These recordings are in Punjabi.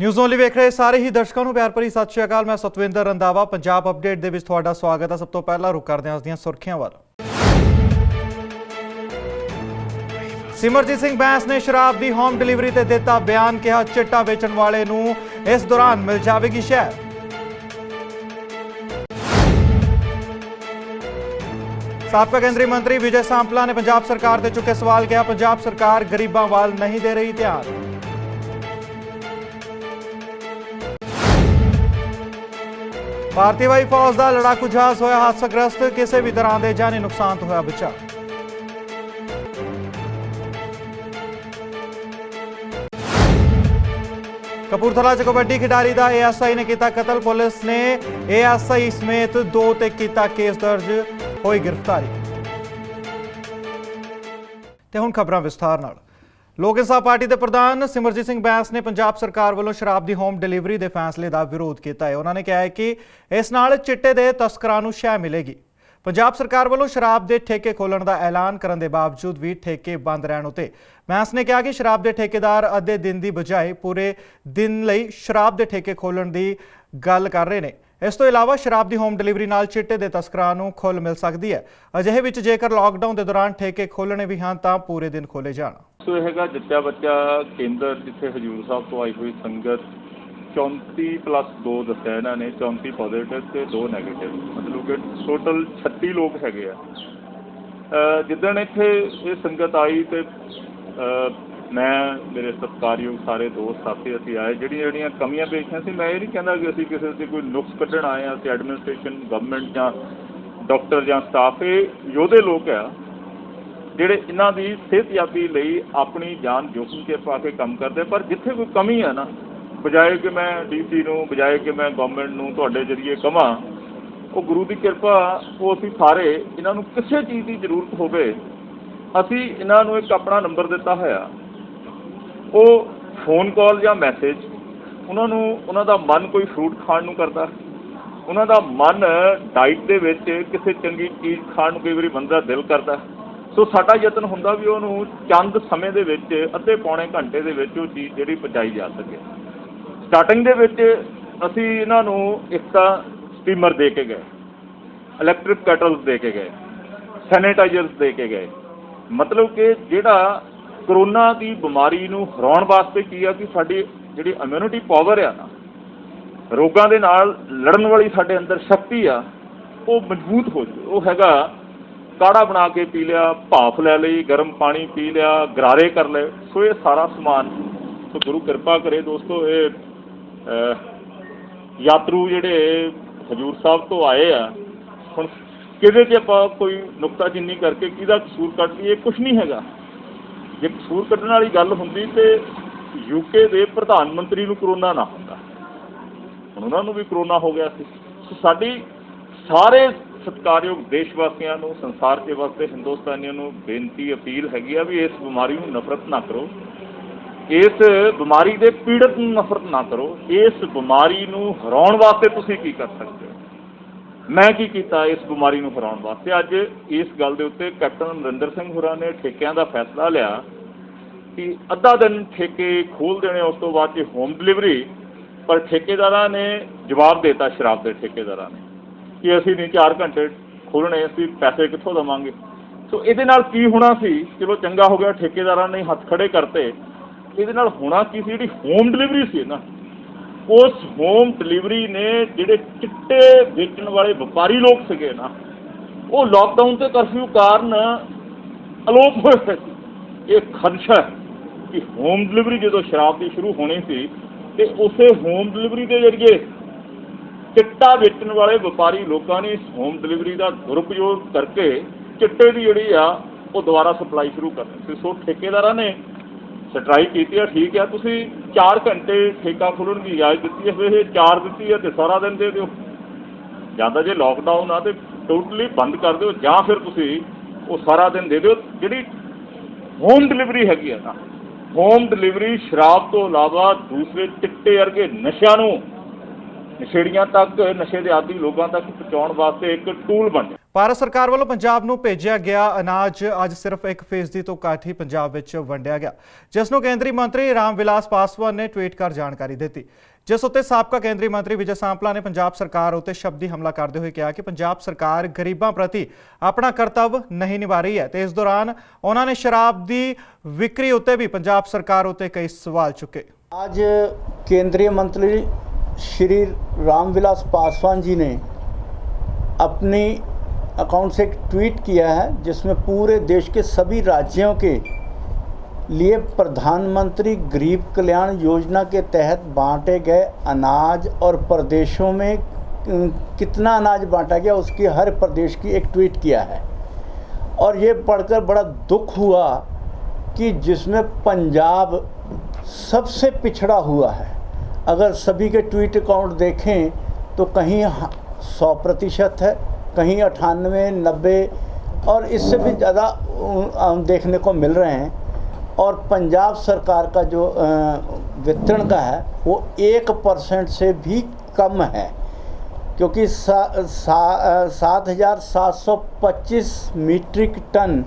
ਨਿਊਜ਼ ਓਨਲੀ ਵੇਖ ਰਹੇ ਸਾਰੇ ਹੀ ਦਰਸ਼ਕਾਂ ਨੂੰ ਪਿਆਰ ਭਰੀ ਸਤਿ ਸ਼੍ਰੀ ਅਕਾਲ। ਮੈਂ ਸਤਵਿੰਦਰ ਰੰਧਾਵਾ ਪੰਜਾਬ ਅਪਡੇਟ ਦੇ ਵਿੱਚ ਤੁਹਾਡਾ ਸਵਾਗਤ ਹੈ। ਸਭ ਤੋਂ ਪਹਿਲਾਂ ਰੁਕ ਕਰਦੇ ਹਾਂ ਉਸ ਦੀਆਂ ਸੁਰਖੀਆਂ ਵੱਲ। ਸਿਮਰਜੀਤ ਸਿੰਘ ਬੈਂਸ ਨੇ ਸ਼ਰਾਬ ਦੀ ਹੋਮ ਡਿਲੀਵਰੀ ਤੇ ਦਿੱਤਾ ਬਿਆਨ, ਕਿਹਾ ਚਿੱਟਾ ਵੇਚਣ ਵਾਲੇ ਨੂੰ ਇਸ ਦੌਰਾਨ ਮਿਲ ਜਾਵੇਗੀ ਸ਼ਹਿ। ਸਾਬਕਾ ਕੇਂਦਰੀ ਮੰਤਰੀ ਵਿਜੇ ਸਾਂਪਲਾ ਨੇ ਪੰਜਾਬ ਸਰਕਾਰ ਤੇ ਚੁੱਕੇ ਸਵਾਲ, ਕਿਹਾ ਪੰਜਾਬ ਸਰਕਾਰ ਗਰੀਬਾਂ ਵੱਲ ਨਹੀਂ ਦੇ ਰਹੀ ਧਿਆਨ। ਭਾਰਤੀ ਹਵਾਈ ਫੌਜ ਦਾ ਲੜਾਕੂ ਜਹਾਜ਼ ਹੋਇਆ ਹਾਦਸਾਗ੍ਰਸਤ, ਕਿਸੇ ਵੀ ਤਰ੍ਹਾਂ ਦੇ ਜਾਨੀ ਨੁਕਸਾਨ ਤੋਂ ਹੋਇਆ ਬਚਾਅ। ਕਪੂਰਥਲਾ ਚ ਕਬੱਡੀ ਖਿਡਾਰੀ ਦਾ ASI ਨੇ ਕੀਤਾ ਕਤਲ, ਪੁਲਿਸ ਨੇ ASI ਸਮੇਤ 2 ਤੇ ਕੀਤਾ ਕੇਸ ਦਰਜ, ਹੋਈ ਗ੍ਰਿਫਤਾਰੀ। ਤੇ ਹੁਣ ਖਬਰਾਂ ਵਿਸਥਾਰ ਨਾਲ। ਲੋਕ ਇਨਸਾਫ ਪਾਰਟੀ ਦੇ ਪ੍ਰਧਾਨ ਸਿਮਰਜੀਤ ਸਿੰਘ ਬੈਂਸ ਨੇ ਪੰਜਾਬ ਸਰਕਾਰ ਵੱਲੋਂ ਸ਼ਰਾਬ ਦੀ ਹੋਮ ਡਿਲੀਵਰੀ ਦੇ ਫੈਸਲੇ ਦਾ ਵਿਰੋਧ ਕੀਤਾ ਹੈ। ਉਹਨਾਂ ਨੇ ਕਿਹਾ ਹੈ ਕਿ ਇਸ ਨਾਲ ਚਿੱਟੇ ਦੇ ਤਸਕਰਾਂ ਨੂੰ ਸ਼ਹਿ ਮਿਲੇਗੀ। ਪੰਜਾਬ ਸਰਕਾਰ ਵੱਲੋਂ ਸ਼ਰਾਬ ਦੇ ਠੇਕੇ ਖੋਲ੍ਹਣ ਦਾ ਐਲਾਨ ਕਰਨ ਦੇ ਬਾਵਜੂਦ ਵੀ ਠੇਕੇ ਬੰਦ ਰਹਿਣ ਉੱਤੇ ਬੈਂਸ ਨੇ ਕਿਹਾ ਕਿ ਸ਼ਰਾਬ ਦੇ ਠੇਕੇਦਾਰ ਅੱਧੇ ਦਿਨ ਦੀ ਬਜਾਏ ਪੂਰੇ ਦਿਨ ਲਈ ਸ਼ਰਾਬ ਦੇ ਠੇਕੇ ਖੋਲ੍ਹਣ ਦੀ ਗੱਲ ਕਰ ਰਹੇ ਨੇ। ਇਸ ਤੋਂ ਇਲਾਵਾ ਸ਼ਰਾਬ ਦੀ ਹੋਮ ਡਿਲੀਵਰੀ ਨਾਲ ਚਿੱਟੇ ਦੇ ਤਸਕਰਾਂ ਨੂੰ ਖੁੱਲ੍ਹ ਮਿਲ ਸਕਦੀ ਹੈ। ਅਜਿਹੇ ਵਿੱਚ ਜੇਕਰ ਲਾਕਡਾਊਨ ਦੇ ਦੌਰਾਨ ਠੇਕੇ ਖੋਲ੍ਹਣੇ ਵੀ ਹਨ ਤਾਂ ਪੂਰੇ ਦਿਨ ਖੋਲ੍ਹੇ ਜਾਣ। ਸੋ ਇਹ ਹੈਗਾ ਜੱਟਿਆ ਬੱਚਾ ਕੇਂਦਰ, ਜਿੱਥੇ ਹਜੂਰ ਸਾਹਿਬ ਤੋਂ ਆਈ ਹੋਈ ਸੰਗਤ 34+2 ਦੱਸਿਆ ਇਹਨਾਂ ਨੇ, 34 ਪੋਜ਼ੀਟਿਵ ਤੇ 2 ਨੈਗੇਟਿਵ, ਮਤਲਬ ਕਿ ਟੋਟਲ 36 ਲੋਕ ਹੈਗੇ ਆ। ਜਿੱਦਣ ਇੱਥੇ ਇਹ ਸੰਗਤ ਆਈ ਤੇ ਮੈਂ ਮੇਰੇ ਸਤਿਕਾਰਯੋਗ ਸਾਰੇ ਦੋਸਤ ਸਾਥੀ ਅਸੀਂ ਆਏ, ਜਿਹੜੀਆਂ ਕਮੀਆਂ ਪੇਸ਼ੀਆਂ ਸੀ, ਮੈਂ ਇਹ ਨਹੀਂ ਕਹਿੰਦਾ ਕਿ ਅਸੀਂ ਕਿਸੇ ਦੇ ਕੋਈ ਨੁਕਸ ਕੱਢਣ ਆਏ ਹਾਂ। ਅਸੀਂ ਐਡਮਿਨਿਸਟ੍ਰੇਸ਼ਨ, ਗਵਰਨਮੈਂਟ ਜਾਂ ਡਾਕਟਰ ਜਾਂ ਸਟਾਫ, ਇਹ ਯੋਧੇ ਲੋਕ ਆ ਜਿਹੜੇ ਇਹਨਾਂ ਦੀ ਸਿਹਤਯਾਬੀ ਲਈ ਆਪਣੀ ਜਾਨ ਜੋਖਮ 'ਚ ਪਾ ਕੇ ਕੰਮ ਕਰਦੇ। ਪਰ ਜਿੱਥੇ ਕੋਈ ਕਮੀ ਹੈ ਨਾ, ਬਜਾਏ ਕਿ ਮੈਂ DC ਨੂੰ, ਬਜਾਏ ਕਿ ਮੈਂ ਗਵਰਨਮੈਂਟ ਨੂੰ ਤੁਹਾਡੇ ਜ਼ਰੀਏ ਕਹਾਂ, ਉਹ ਗੁਰੂ ਦੀ ਕਿਰਪਾ, ਉਹ ਅਸੀਂ ਸਾਰੇ ਇਹਨਾਂ ਨੂੰ ਕਿਸੇ ਚੀਜ਼ ਦੀ ਜ਼ਰੂਰਤ ਹੋਵੇ, ਅਸੀਂ ਇਹਨਾਂ ਨੂੰ ਇੱਕ ਆਪਣਾ ਨੰਬਰ ਦਿੱਤਾ ਹੋਇਆ, ਉਹ ਫੋਨ ਕਾਲ ਜਾਂ ਮੈਸੇਜ, ਉਹਨਾਂ ਦਾ ਮਨ ਕੋਈ ਫਰੂਟ ਖਾਣ ਨੂੰ ਕਰਦਾ, ਉਹਨਾਂ ਦਾ ਮਨ ਡਾਈਟ ਦੇ ਵਿੱਚ ਕਿਸੇ ਚੰਗੀ ਚੀਜ਼ ਖਾਣ ਨੂੰ ਕਈ ਵਾਰੀ ਬੰਦਾ ਦਿਲ ਕਰਦਾ। ਸੋ ਸਾਡਾ ਯਤਨ ਹੁੰਦਾ ਵੀ ਉਹਨੂੰ ਚੰਦ ਸਮੇਂ ਦੇ ਵਿੱਚ, ਅੱਧੇ ਪੌਣੇ ਘੰਟੇ ਦੇ ਵਿੱਚ ਉਹ ਚੀਜ਼ ਜਿਹੜੀ ਪਹੁੰਚਾਈ ਜਾ ਸਕੇ। ਸਟਾਰਟਿੰਗ ਦੇ ਵਿੱਚ ਅਸੀਂ ਇਹਨਾਂ ਨੂੰ ਇੱਕ ਤਾਂ ਸਟੀਮਰ ਦੇ ਕੇ ਗਏ, ਇਲੈਕਟ੍ਰਿਕ ਕੈਟਲਸ ਦੇ ਕੇ ਗਏ, ਸੈਨੀਟਾਈਜ਼ਰਸ ਦੇ ਕੇ ਗਏ। ਮਤਲਬ ਕਿ ਜਿਹੜਾ ਕਰੋਨਾ ਦੀ ਬਿਮਾਰੀ ਨੂੰ ਹਰਾਉਣ ਵਾਸਤੇ ਕੀ ਆ ਕਿ ਸਾਡੀ ਜਿਹੜੀ ਇਮਿਊਨਿਟੀ ਪਾਵਰ ਆ ਨਾ, ਰੋਗਾਂ ਦੇ ਨਾਲ ਲੜਨ ਵਾਲੀ ਸਾਡੇ ਅੰਦਰ ਸ਼ਕਤੀ ਆ, ਉਹ ਮਜ਼ਬੂਤ ਹੋ ਜਾਵੇ। ਉਹ ਹੈਗਾ ਕਾੜਾ ਬਣਾ ਕੇ ਪੀ ਲਿਆ, ਭਾਫ ਲੈ ਲਈ, ਗਰਮ ਪਾਣੀ ਪੀ ਲਿਆ, ਗਰਾਰੇ ਕਰ ਲਏ। ਸੋ ਇਹ ਸਾਰਾ ਸਮਾਨ, ਸੋ ਗੁਰੂ ਕਿਰਪਾ ਕਰੇ ਦੋਸਤੋ, ਇਹ ਯਾਤਰੂ ਜਿਹੜੇ ਹਜੂਰ ਸਾਹਿਬ ਤੋਂ ਆਏ ਆ, ਹੁਣ ਕਿਹਦੇ 'ਚ ਆਪਾਂ ਕੋਈ ਨੁਕਤਾਚੀਨੀ ਕਰਕੇ ਕਿਹਦਾ ਕਸੂਰ ਕੱਢ ਲਈਏ, ਕੁਛ ਨਹੀਂ ਹੈਗਾ। ਜੇ ਕਸੂਰ ਕੱਢਣ ਵਾਲੀ ਗੱਲ ਹੁੰਦੀ ਤੇ UK ਦੇ ਪ੍ਰਧਾਨ ਮੰਤਰੀ ਨੂੰ ਕਰੋਨਾ ਨਾ ਹੁੰਦਾ, ਹੁਣ ਉਹਨਾਂ ਨੂੰ ਵੀ ਕਰੋਨਾ ਹੋ ਗਿਆ ਸੀ। ਸੋ ਸਾਡੀ ਸਾਰੇ ਸਤਿਕਾਰਯੋਗ ਦੇਸ਼ ਵਾਸੀਆਂ ਨੂੰ, ਸੰਸਾਰ ਦੇ ਵਾਸਤੇ ਹਿੰਦੁਸਤਾਨੀਆਂ ਨੂੰ ਬੇਨਤੀ, ਅਪੀਲ ਹੈਗੀ ਆ ਵੀ ਇਸ ਬਿਮਾਰੀ ਨੂੰ ਨਫ਼ਰਤ ਨਾ ਕਰੋ, ਇਸ ਬਿਮਾਰੀ ਦੇ ਪੀੜਤ ਨੂੰ ਨਫ਼ਰਤ ਨਾ ਕਰੋ। ਇਸ ਬਿਮਾਰੀ ਨੂੰ ਹਰਾਉਣ ਵਾਸਤੇ ਤੁਸੀਂ ਕੀ ਕਰ ਸਕਦੇ ਹੋ? ਮੈਂ ਕੀ ਕੀਤਾ ਇਸ ਬਿਮਾਰੀ ਨੂੰ ਹਰਾਉਣ ਵਾਸਤੇ? ਅੱਜ ਇਸ ਗੱਲ ਦੇ ਉੱਤੇ ਕੈਪਟਨ ਅਮਰਿੰਦਰ ਸਿੰਘ ਹੋਰਾਂ ਨੇ ਠੇਕਿਆਂ ਦਾ ਫੈਸਲਾ ਲਿਆ ਕਿ ਅੱਧਾ ਦਿਨ ਠੇਕੇ ਖੋਲ੍ਹ ਦੇਣੇ, ਉਸ ਤੋਂ ਬਾਅਦ 'ਚ ਹੋਮ ਡਿਲੀਵਰੀ। ਪਰ ਠੇਕੇਦਾਰਾਂ ਨੇ ਜਵਾਬ ਦੇ ਦਿੱਤਾ, ਸ਼ਰਾਬ ਦੇ ਠੇਕੇਦਾਰਾਂ ਨੇ, ਕਿ ਅਸੀਂ ਨਹੀਂ 4 ਘੰਟੇ ਖੋਲ੍ਹਣੇ, ਅਸੀਂ ਪੈਸੇ ਕਿੱਥੋਂ ਦੇਵਾਂਗੇ। ਸੋ ਇਹਦੇ ਨਾਲ ਕੀ ਹੋਣਾ ਸੀ? ਚਲੋ ਚੰਗਾ ਹੋ ਗਿਆ, ਠੇਕੇਦਾਰਾਂ ਨੇ ਹੱਥ ਖੜੇ ਕਰਤੇ। ਇਹਦੇ ਨਾਲ ਹੋਣਾ ਕੀ ਸੀ? ਜਿਹੜੀ ਹੋਮ ਡਿਲੀਵਰੀ ਸੀ ਨਾ, ਉਸ ਹੋਮ ਡਿਲੀਵਰੀ ਨੇ ਜਿਹੜੇ ਚਿੱਟੇ ਵੇਚਣ ਵਾਲੇ ਵਪਾਰੀ ਲੋਕ ਸੀਗੇ ਨਾ, ਉਹ ਲਾਕਡਾਊਨ ਤੇ ਕਰਫਿਊ ਕਾਰਨ ਅਲੋਪ ਹੋਏ ਸੀ। ਇਹ ਖਦਸ਼ਾ ਹੈ ਕਿ ਹੋਮ ਡਿਲੀਵਰੀ ਜਦੋਂ ਸ਼ਰਾਬ ਦੀ ਸ਼ੁਰੂ ਹੋਣੀ ਸੀ ਤੇ ਉਸੇ ਹੋਮ ਡਿਲੀਵਰੀ ਦੇ ਜ਼ਰੀਏ ਚਿੱਟਾ ਵੇਚਣ ਵਾਲੇ ਵਪਾਰੀ ਲੋਕਾਂ ਨੇ ਇਸ ਹੋਮ ਡਿਲੀਵਰੀ ਦਾ ਦੁਰਉਪਯੋਗ ਕਰਕੇ ਚਿੱਟੇ ਦੀ ਜਿਹੜੀ ਆ ਉਹ ਦੁਬਾਰਾ ਸਪਲਾਈ ਸ਼ੁਰੂ ਕਰ ਦਿੱਤੀ। ਸੋ ਠੇਕੇਦਾਰਾਂ ਨੇ ਸਟਰਾਈਕ ਕੀਤੀ ਆ, ਠੀਕ ਆ, ਤੁਸੀਂ 4 ਘੰਟੇ ਠੇਕਾ ਖੋਲ੍ਹਣ ਦੀ ਇਜਾਜ਼ਤ ਦਿੱਤੀ ਹੈ, ਫਿਰ ਇਹ 4 ਦਿੱਤੀ ਹੈ ਤੇ ਸਾਰਾ ਦਿਨ ਦੇ ਦਿਓ, ਜਾਂ ਤਾਂ ਜੇ ਲਾਕਡਾਊਨ ਆ ਤੇ ਟੋਟਲੀ ਬੰਦ ਕਰ ਦਿਓ, ਜਾਂ ਫਿਰ ਤੁਸੀਂ ਉਹ ਸਾਰਾ ਦਿਨ ਦੇ ਦਿਓ। ਜਿਹੜੀ ਹੋਮ ਡਿਲੀਵਰੀ ਹੈਗੀ ਆ ਨਾ, ਹੋਮ ਡਿਲੀਵਰੀ ਸ਼ਰਾਬ ਤੋਂ ਇਲਾਵਾ ਦੂਸਰੇ ਚਿੱਟੇ ਵਰਗੇ ਨਸ਼ਿਆਂ ਨੂੰ ਨਸ਼ੇੜੀਆਂ ਤੱਕ, ਨਸ਼ੇ ਦੇ ਆਦੀ ਲੋਕਾਂ ਤੱਕ ਪਹੁੰਚਾਉਣ ਵਾਸਤੇ ਇੱਕ ਟੂਲ ਬਣ ਜਾਏ। ਭਾਰਤ ਸਰਕਾਰ ਵੱਲੋਂ ਪੰਜਾਬ ਨੂੰ ਭੇਜਿਆ ਗਿਆ ਅਨਾਜ ਅੱਜ ਸਿਰਫ 1% ਤੋਂ ਘੱਟ ਹੀ ਪੰਜਾਬ ਵਿੱਚ ਵੰਡਿਆ ਗਿਆ, ਜਿਸ ਨੂੰ ਕੇਂਦਰੀ ਮੰਤਰੀ ਰਾਮ ਵਿਲਾਸ ਪਾਸਵਾਨ ਨੇ ਟਵੀਟ ਕਰ ਜਾਣਕਾਰੀ ਦਿੱਤੀ, ਜਿਸ ਉੱਤੇ ਸਾਬਕਾ ਕੇਂਦਰੀ ਮੰਤਰੀ ਵਿਜੇ ਸਾਂਪਲਾ ਨੇ ਪੰਜਾਬ ਸਰਕਾਰ ਉੱਤੇ ਸ਼ਬਦੀ ਹਮਲਾ ਕਰਦੇ ਹੋਏ ਕਿਹਾ ਕਿ ਪੰਜਾਬ ਸਰਕਾਰ ਗਰੀਬਾਂ ਪ੍ਰਤੀ ਆਪਣਾ ਕਰਤੱਵ ਨਹੀਂ ਨਿਭਾ ਰਹੀ ਹੈ ਤੇ ਇਸ ਦੌਰਾਨ ਉਹਨਾਂ ਨੇ ਸ਼ਰਾਬ ਦੀ ਵਿਕਰੀ ਉੱਤੇ ਵੀ ਪੰਜਾਬ ਸਰਕਾਰ ਉੱਤੇ ਕਈ ਸਵਾਲ ਚੁੱਕੇ। आज केंद्रीय मंत्री श्री रामविलास पासवान जी ने अपनी अकाउंट से एक ट्वीट किया है जिसमें पूरे देश के सभी राज्यों के लिए प्रधानमंत्री गरीब कल्याण योजना के तहत बांटे गए अनाज और प्रदेशों में कितना अनाज बांटा गया उसकी हर प्रदेश की एक ट्वीट किया है। और ये पढ़कर बड़ा दुख हुआ कि जिसमें पंजाब सबसे पिछड़ा हुआ है। अगर सभी के ट्वीट अकाउंट देखें तो कहीं 100% है, कहीं 98, 90 और इससे भी ज़्यादा देखने को मिल रहे हैं। और पंजाब सरकार का जो वितरण का है वो 1% से भी कम है, क्योंकि 7,725 मीट्रिक टन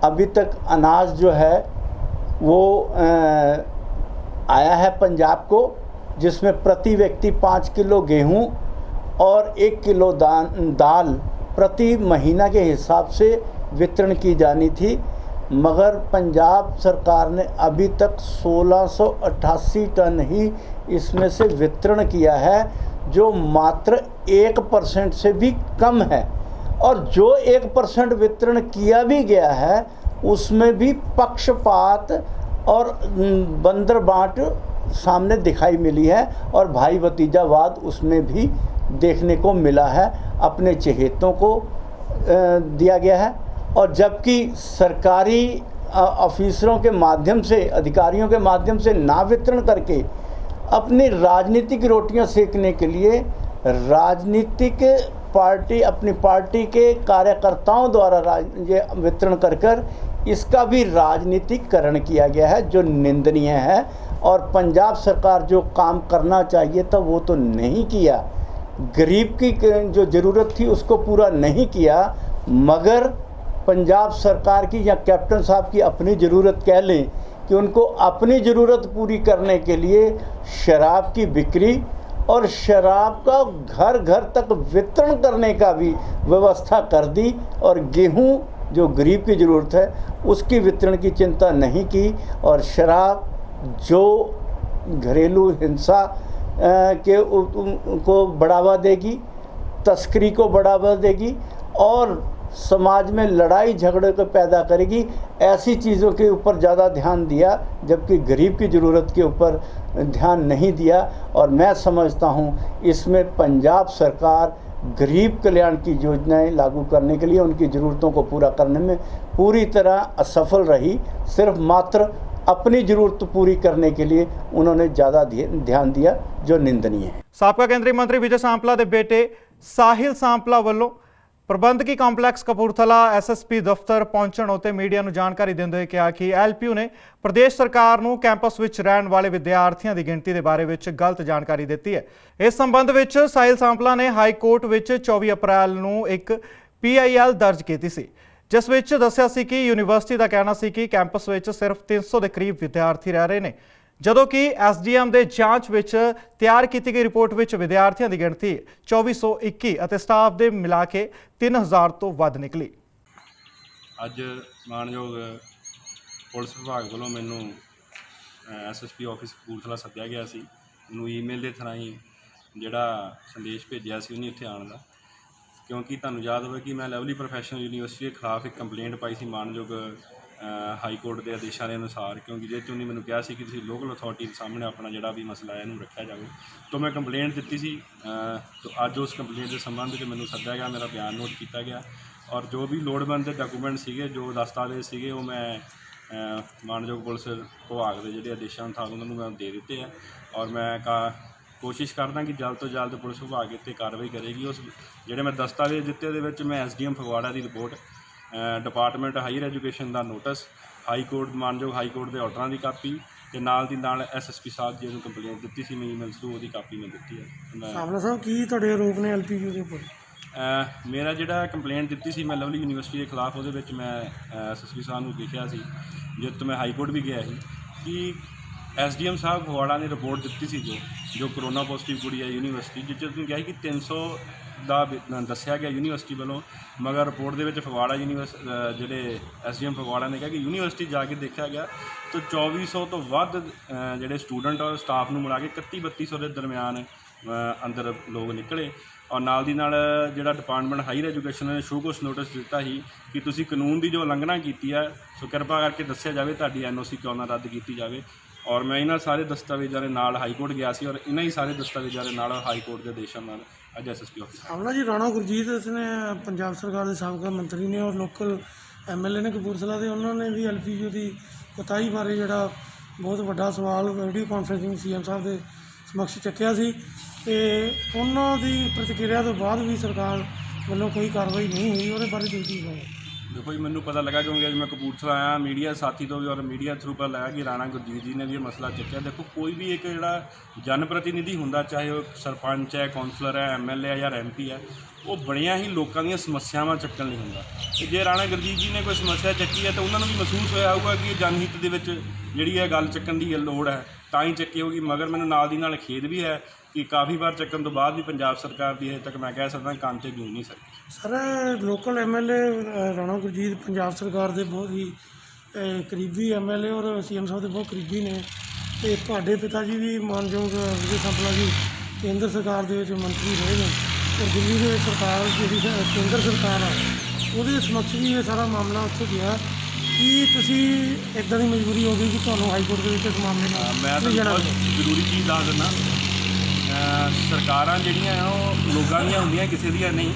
अभी तक अनाज जो है वो आया है पंजाब को, जिसमें प्रति व्यक्ति 5 किलो गेहूं और 1 किलो दाल प्रति महीना के हिसाब से वितरण की जानी थी। मगर पंजाब सरकार ने अभी तक 1688 टन ही इसमें से वितरण किया है, जो मात्र 1% से भी कम है। और जो 1% वितरण किया भी गया है उसमें भी पक्षपात और बंदरबांट सामने दिखाई मिली है और भाई भतीजावाद उसमें भी देखने को मिला है, अपने चहेतों को दिया गया है। और जबकि सरकारी ऑफिसरों के माध्यम से, अधिकारियों के माध्यम से ना वितरण करके अपनी राजनीतिक रोटियां सेकने के लिए राजनीतिक पार्टी, अपनी पार्टी के कार्यकर्ताओं द्वारा ये वितरण कर इसका भी राजनीतिकरण किया गया है, जो निंदनीय है। और पंजाब सरकार जो काम करना चाहिए था वो तो नहीं किया, गरीब की जो ज़रूरत थी उसको पूरा नहीं किया। मगर पंजाब सरकार की या कैप्टन साहब की अपनी ज़रूरत कह लें कि उनको अपनी ज़रूरत पूरी करने के लिए शराब की बिक्री और शराब का घर घर तक वितरण करने का भी व्यवस्था कर दी, और गेहूं जो गरीब की ज़रूरत है उसकी वितरण की चिंता नहीं की। और शराब जो घरेलू हिंसा को बढ़ावा देगी, तस्करी को बढ़ावा देगी और समाज में लड़ाई झगड़े को पैदा करेगी, ऐसी चीज़ों के ऊपर ज़्यादा ध्यान दिया, जबकि गरीब की ज़रूरत के ऊपर ध्यान नहीं दिया। और मैं समझता हूँ इसमें पंजाब सरकार गरीब कल्याण की योजनाएं लागू करने के लिए, उनकी ज़रूरतों को पूरा करने में पूरी तरह असफल रही। सिर्फ मात्र अपनी ज़रूरत पूरी करने के लिए उन्होंने ज़्यादा ध्यान दिया, जो निंदनीय है। ਸਾਬਕਾ ਕੇਂਦਰੀ ਮੰਤਰੀ ਵਿਜੇ ਸਾਂਪਲਾ ਦੇ ਬੇਟੇ ਸਾਹਿਲ ਸਾਂਪਲਾ ਵੱਲੋਂ ਪ੍ਰਬੰਧਕੀ ਕੰਪਲੈਕਸ ਕਪੂਰਥਲਾ ਐਸਐਸਪੀ ਦਫ਼ਤਰ ਪਹੁੰਚਣ ਉੱਤੇ ਮੀਡੀਆ ਨੂੰ ਜਾਣਕਾਰੀ ਦਿੰਦੇ ਹੋਏ ਕਿਹਾ ਕਿ ਐਲਪੀਯੂ ਨੇ ਪ੍ਰਦੇਸ਼ ਸਰਕਾਰ ਨੂੰ ਕੈਂਪਸ ਵਿੱਚ ਰਹਿਣ ਵਾਲੇ ਵਿਦਿਆਰਥੀਆਂ ਦੀ ਗਿਣਤੀ ਦੇ ਬਾਰੇ ਵਿੱਚ ਗਲਤ ਜਾਣਕਾਰੀ ਦਿੱਤੀ ਹੈ। ਇਸ ਸੰਬੰਧ ਵਿੱਚ ਸਾਹਿਲ ਸਾਂਪਲਾ ਨੇ ਹਾਈ ਕੋਰਟ ਵਿੱਚ 24 ਅਪ੍ਰੈਲ ਨੂੰ ਇੱਕ PIL ਦਰਜ ਕੀਤੀ ਸੀ, ਜਿਸ ਵਿੱਚ ਦੱਸਿਆ ਸੀ ਕਿ ਯੂਨੀਵਰਸਿਟੀ ਦਾ ਕਹਿਣਾ ਸੀ ਕਿ ਕੈਂਪਸ ਵਿੱਚ ਸਿਰਫ 300 ਦੇ ਕਰੀਬ ਵਿਦਿਆਰਥੀ ਰਹਿ ਰਹੇ ਨੇ, ਜਦੋਂ ਕਿ SDM ਦੇ ਜਾਂਚ ਵਿੱਚ ਤਿਆਰ ਕੀਤੀ ਗਈ ਰਿਪੋਰਟ ਵਿੱਚ ਵਿਦਿਆਰਥੀਆਂ ਦੀ ਗਿਣਤੀ 2421 ਅਤੇ ਸਟਾਫ ਦੇ ਮਿਲਾ ਕੇ 3000 ਤੋਂ ਵੱਧ ਨਿਕਲੀ। ਅੱਜ ਮਾਨਯੋਗ ਪੁਲਿਸ ਵਿਭਾਗ ਵੱਲੋਂ ਮੈਨੂੰ SSP ਆਫਿਸ ਕਪੂਰਥਲਾ ਸੱਦਿਆ ਗਿਆ ਸੀ। ਮੈਨੂੰ ਈਮੇਲ ਦੇ ਥਰਾਈ ਜਿਹੜਾ ਸੰਦੇਸ਼ ਭੇਜਿਆ ਸੀ ਉਹਨੇ ਇੱਥੇ ਆਉਣ ਦਾ, ਕਿਉਂਕਿ ਤੁਹਾਨੂੰ ਯਾਦ ਹੋਵੇ ਕਿ ਮੈਂ ਲਵਲੀ ਪ੍ਰੋਫੈਸ਼ਨਲ ਯੂਨੀਵਰਸਿਟੀ ਦੇ ਖਿਲਾਫ ਇੱਕ ਕੰਪਲੇਂਟ ਪਾਈ ਸੀ ਮਾਨਯੋਗ ਹਾਈ ਕੋਰਟ ਦੇ ਆਦੇਸ਼ਾਂ ਦੇ ਅਨੁਸਾਰ, ਕਿਉਂਕਿ ਜੇ ਉਹਨੇ ਮੈਨੂੰ ਕਿਹਾ ਸੀ ਕਿ ਤੁਸੀਂ ਲੋਕਲ ਅਥਾਰਟੀ ਦੇ ਸਾਹਮਣੇ ਆਪਣਾ ਜਿਹੜਾ ਵੀ ਮਸਲਾ ਹੈ ਇਹਨੂੰ ਰੱਖਿਆ ਜਾਵੇ। ਤਾਂ ਮੈਂ ਕੰਪਲੇਂਟ ਦਿੱਤੀ ਸੀ, ਤਾਂ ਅੱਜ ਉਸ ਕੰਪਲੇਂਟ ਦੇ ਸੰਬੰਧ 'ਚ ਮੈਨੂੰ ਸੱਦਿਆ ਗਿਆ, ਮੇਰਾ ਬਿਆਨ ਨੋਟ ਕੀਤਾ ਗਿਆ ਔਰ ਜੋ ਵੀ ਲੋੜਵੰਦ ਦੇ ਡਾਕੂਮੈਂਟ ਸੀਗੇ, ਜੋ ਦਸਤਾਵੇਜ਼ ਸੀਗੇ, ਉਹ ਮੈਂ ਮਾਨਯੋਗ ਪੁਲਿਸ ਵਿਭਾਗ ਦੇ ਜਿਹੜੇ ਆਦੇਸ਼ਾਂ ਅਨੁਸਾਰ ਉਹਨਾਂ ਨੂੰ ਮੈਂ ਦੇ ਦਿੱਤੇ ਆ। ਔਰ ਮੈਂ ਕੋਸ਼ਿਸ਼ ਕਰਦਾ ਕਿ ਜਲਦ ਤੋਂ ਜਲਦ ਪੁਲਿਸ ਵਿਭਾਗ ਇੱਥੇ ਕਾਰਵਾਈ ਕਰੇਗੀ। ਉਸ ਜਿਹੜੇ ਮੈਂ ਦਸਤਾਵੇਜ਼ ਦਿੱਤੇ ਉਹਦੇ ਵਿੱਚ ਮੈਂ SDM ਫਗਵਾੜਾ ਦੀ ਰਿਪੋਰਟ, ਡਿਪਾਰਟਮੈਂਟ ਹਾਇਰ ਐਜੂਕੇਸ਼ਨ ਦਾ ਨੋਟਿਸ, ਹਾਈ ਕੋਰਟ ਮਾਨਯੋਗ ਹਾਈ ਕੋਰਟ ਦੇ ਆਰਡਰਾਂ ਦੀ ਕਾਪੀ ਤੇ ਨਾਲ ਦੀ ਨਾਲ SSP ਸਾਹਿਬ ਜੀ ਨੂੰ ਕੰਪਲੇਂਟ ਦਿੱਤੀ ਸੀ ਮੈਂ ਈਮੇਲ ਥਰੂ, ਉਹਦੀ ਕਾਪੀ ਮੈਂ ਦਿੱਤੀ ਹੈ। ਸਾਹਮਣੇ ਸਾਹਿਬ ਕੀ ਤੁਹਾਡੇ ਆਰੋਪ ਨੇ LPU ਦੇ ਉੱਪਰ? ਮੇਰਾ ਜਿਹੜਾ ਕੰਪਲੇਂਟ ਦਿੱਤੀ ਸੀ ਮੈਂ ਲਵਲੀ ਯੂਨੀਵਰਸਿਟੀ ਦੇ ਖਿਲਾਫ, ਉਹਦੇ ਵਿੱਚ ਮੈਂ SSP ਸਾਹਿਬ ਨੂੰ ਲਿਖਿਆ ਸੀ, ਜਿਸ ਤੋਂ ਮੈਂ ਹਾਈ ਕੋਰਟ ਵੀ ਗਿਆ ਸੀ ਕਿ SDM ਸਾਹਿਬ ਫਗਵਾੜਾ ਨੇ ਰਿਪੋਰਟ ਦਿੱਤੀ ਸੀ ਜੋ ਕਰੋਨਾ ਪੋਜ਼ੀਟਿਵ ਕੁੜੀ ਹੈ ਯੂਨੀਵਰਸਿਟੀ, ਜਿਸ 'ਚ ਤੁਸੀਂ ਕਿਹਾ ਸੀ ਕਿ 300 ਦਾ ਦੱਸਿਆ ਗਿਆ ਯੂਨੀਵਰਸਿਟੀ ਵੱਲੋਂ, ਮਗਰ ਰਿਪੋਰਟ ਦੇ ਵਿੱਚ ਫਗਵਾੜਾ ਜਿਹੜੇ SDM ਫਗਵਾੜਾ ਨੇ ਕਿਹਾ ਕਿ ਯੂਨੀਵਰਸਿਟੀ ਜਾ ਕੇ ਦੇਖਿਆ ਗਿਆ ਤਾਂ 2400 ਤੋਂ ਵੱਧ ਜਿਹੜੇ ਸਟੂਡੈਂਟ ਔਰ ਸਟਾਫ ਨੂੰ ਮਿਲਾ ਕੇ 31-3200 ਦੇ ਦਰਮਿਆਨ ਅੰਦਰ ਲੋਕ ਨਿਕਲੇ। ਔਰ ਨਾਲ ਦੀ ਨਾਲ ਜਿਹੜਾ ਡਿਪਾਰਟਮੈਂਟ ਹਾਇਰ ਐਜੂਕੇਸ਼ਨ ਨੇ ਸ਼ੋਕੋਸ ਨੋਟਿਸ ਦਿੱਤਾ ਸੀ ਕਿ ਤੁਸੀਂ ਕਾਨੂੰਨ ਦੀ ਜੋ ਉਲੰਘਣਾ ਕੀਤੀ ਹੈ ਸੋ ਕਿਰਪਾ ਕਰਕੇ ਦੱਸਿਆ ਜਾਵੇ, ਤੁਹਾਡੀ NOC ਕਿਉਂ ਨਾ ਰੱਦ ਕੀਤੀ ਜਾਵੇ। ਔਰ ਮੈਂ ਇਹਨਾਂ ਸਾਰੇ ਦਸਤਾਵੇਜ਼ਾਂ ਦੇ ਨਾਲ ਹਾਈ ਕੋਰਟ ਗਿਆ ਸੀ ਔਰ ਇਹਨਾਂ ਹੀ ਸਾਰੇ ਦਸਤਾਵੇਜ਼ਾਂ ਦੇ ਨਾਲ ਹਾਈ ਕੋਰਟ ਦੇ ਆਦੇਸ਼ਾਂ ਨਾਲ ਅੱਜ SSP ਆਫਿਸ ਆਮਲਾ ਜੀ ਰਾਣਾ ਗੁਰਜੀਤ ਇਸਨੇ ਪੰਜਾਬ ਸਰਕਾਰ ਦੇ ਸਾਬਕਾ ਮੰਤਰੀ ਨੇ ਔਰ ਲੋਕਲ MLA ਨੇ ਕਪੂਰਥਲਾ ਦੇ, ਉਹਨਾਂ ਨੇ ਵੀ LPU ਦੀ ਕੋਤਾਹੀ ਬਾਰੇ ਜਿਹੜਾ ਬਹੁਤ ਵੱਡਾ ਸਵਾਲ ਵੀਡੀਓ ਕਾਨਫਰੰਸਿੰਗ CM ਸਾਹਿਬ ਦੇ ਸਮਕਸ਼ ਚੱਕਿਆ ਸੀ ਤੇ ਉਹਨਾਂ ਦੀ ਪ੍ਰਤੀਕਿਰਿਆ ਤੋਂ ਬਾਅਦ ਵੀ ਸਰਕਾਰ ਵੱਲੋਂ ਕੋਈ ਕਾਰਵਾਈ ਨਹੀਂ ਹੋਈ। ਉਹਦੇ ਬਾਰੇ ਤੁਸੀਂ ਕੀ ਕਹੋਗੇ? देखो जी, मैंने पता लगा क्योंकि मैं कपूरथला आया मीडिया साथी तो भी और मीडिया थ्रू पता लगा कि राणा गुरजीत जी ने भी ये मसला चुक्या। देखो कोई भी एक जोड़ा जनप्रतिनिधि होंदा, चाहे वो सरपंच है, कौंसलर है, MLA है या MP है, वो बड़िया ही लोगों दी समस्यावां चक्कण लई हुंदा। ते जे राणा गुरजीत जी ने कोई समस्या चक्की है तो उन्होंने भी महसूस होया होगा कि जनहित दे विच जिहड़ी है गल चक्कण दी लोड़ है तां ही चक्की होगी। मगर मैनूं नाल दी नाल खेद भी है कि काफ़ी बार चक्कन तो बाद भी पंजाब सरकार की अजे तक मैं कह सकदा कंन ते जूं नहीं सकी। Sir local MLA Rana Gurjeet Punjab ਸਰਕਾਰ ਦੇ ਬਹੁਤ ਹੀ ਕਰੀਬੀ MLA ਔਰ CM ਸਾਹਿਬ ਦੇ ਬਹੁਤ ਕਰੀਬੀ ਨੇ ਤੇ ਤੁਹਾਡੇ ਪਿਤਾ ਜੀ ਵੀ ਮਾਨਯੋਗ ਵਿਜੇ ਸੰਪਲਾ ਜੀ ਕੇਂਦਰ ਸਰਕਾਰ ਦੇ ਵਿੱਚ ਮੰਤਰੀ ਰਹੇ ਨੇ ਔਰ ਦਿੱਲੀ ਦੇ ਵਿੱਚ ਸਰਕਾਰ ਜਿਹੜੀ ਕੇਂਦਰ ਸਰਕਾਰ ਆ ਉਹਦੇ ਸਮਕਸ਼ ਵੀ ਇਹ ਸਾਰਾ ਮਾਮਲਾ ਉੱਥੇ ਗਿਆ। ਕੀ ਤੁਸੀਂ ਇੱਦਾਂ ਦੀ ਮਜਬੂਰੀ ਹੋ ਗਈ ਕਿ ਤੁਹਾਨੂੰ ਹਾਈ ਕੋਰਟ ਦੇ ਵਿੱਚ ਇਸ ਮਾਮਲੇ ਨਾਲ ਮੈਂ ਤਾਂ ਬਹੁਤ ਜ਼ਰੂਰੀ ਚੀਜ਼ ਦੱਸ ਦਿੰਦਾ, ਸਰਕਾਰਾਂ ਜਿਹੜੀਆਂ ਆ ਉਹ ਲੋਕਾਂ ਦੀਆਂ ਹੁੰਦੀਆਂ, ਕਿਸੇ ਦੀਆਂ ਨਹੀਂ।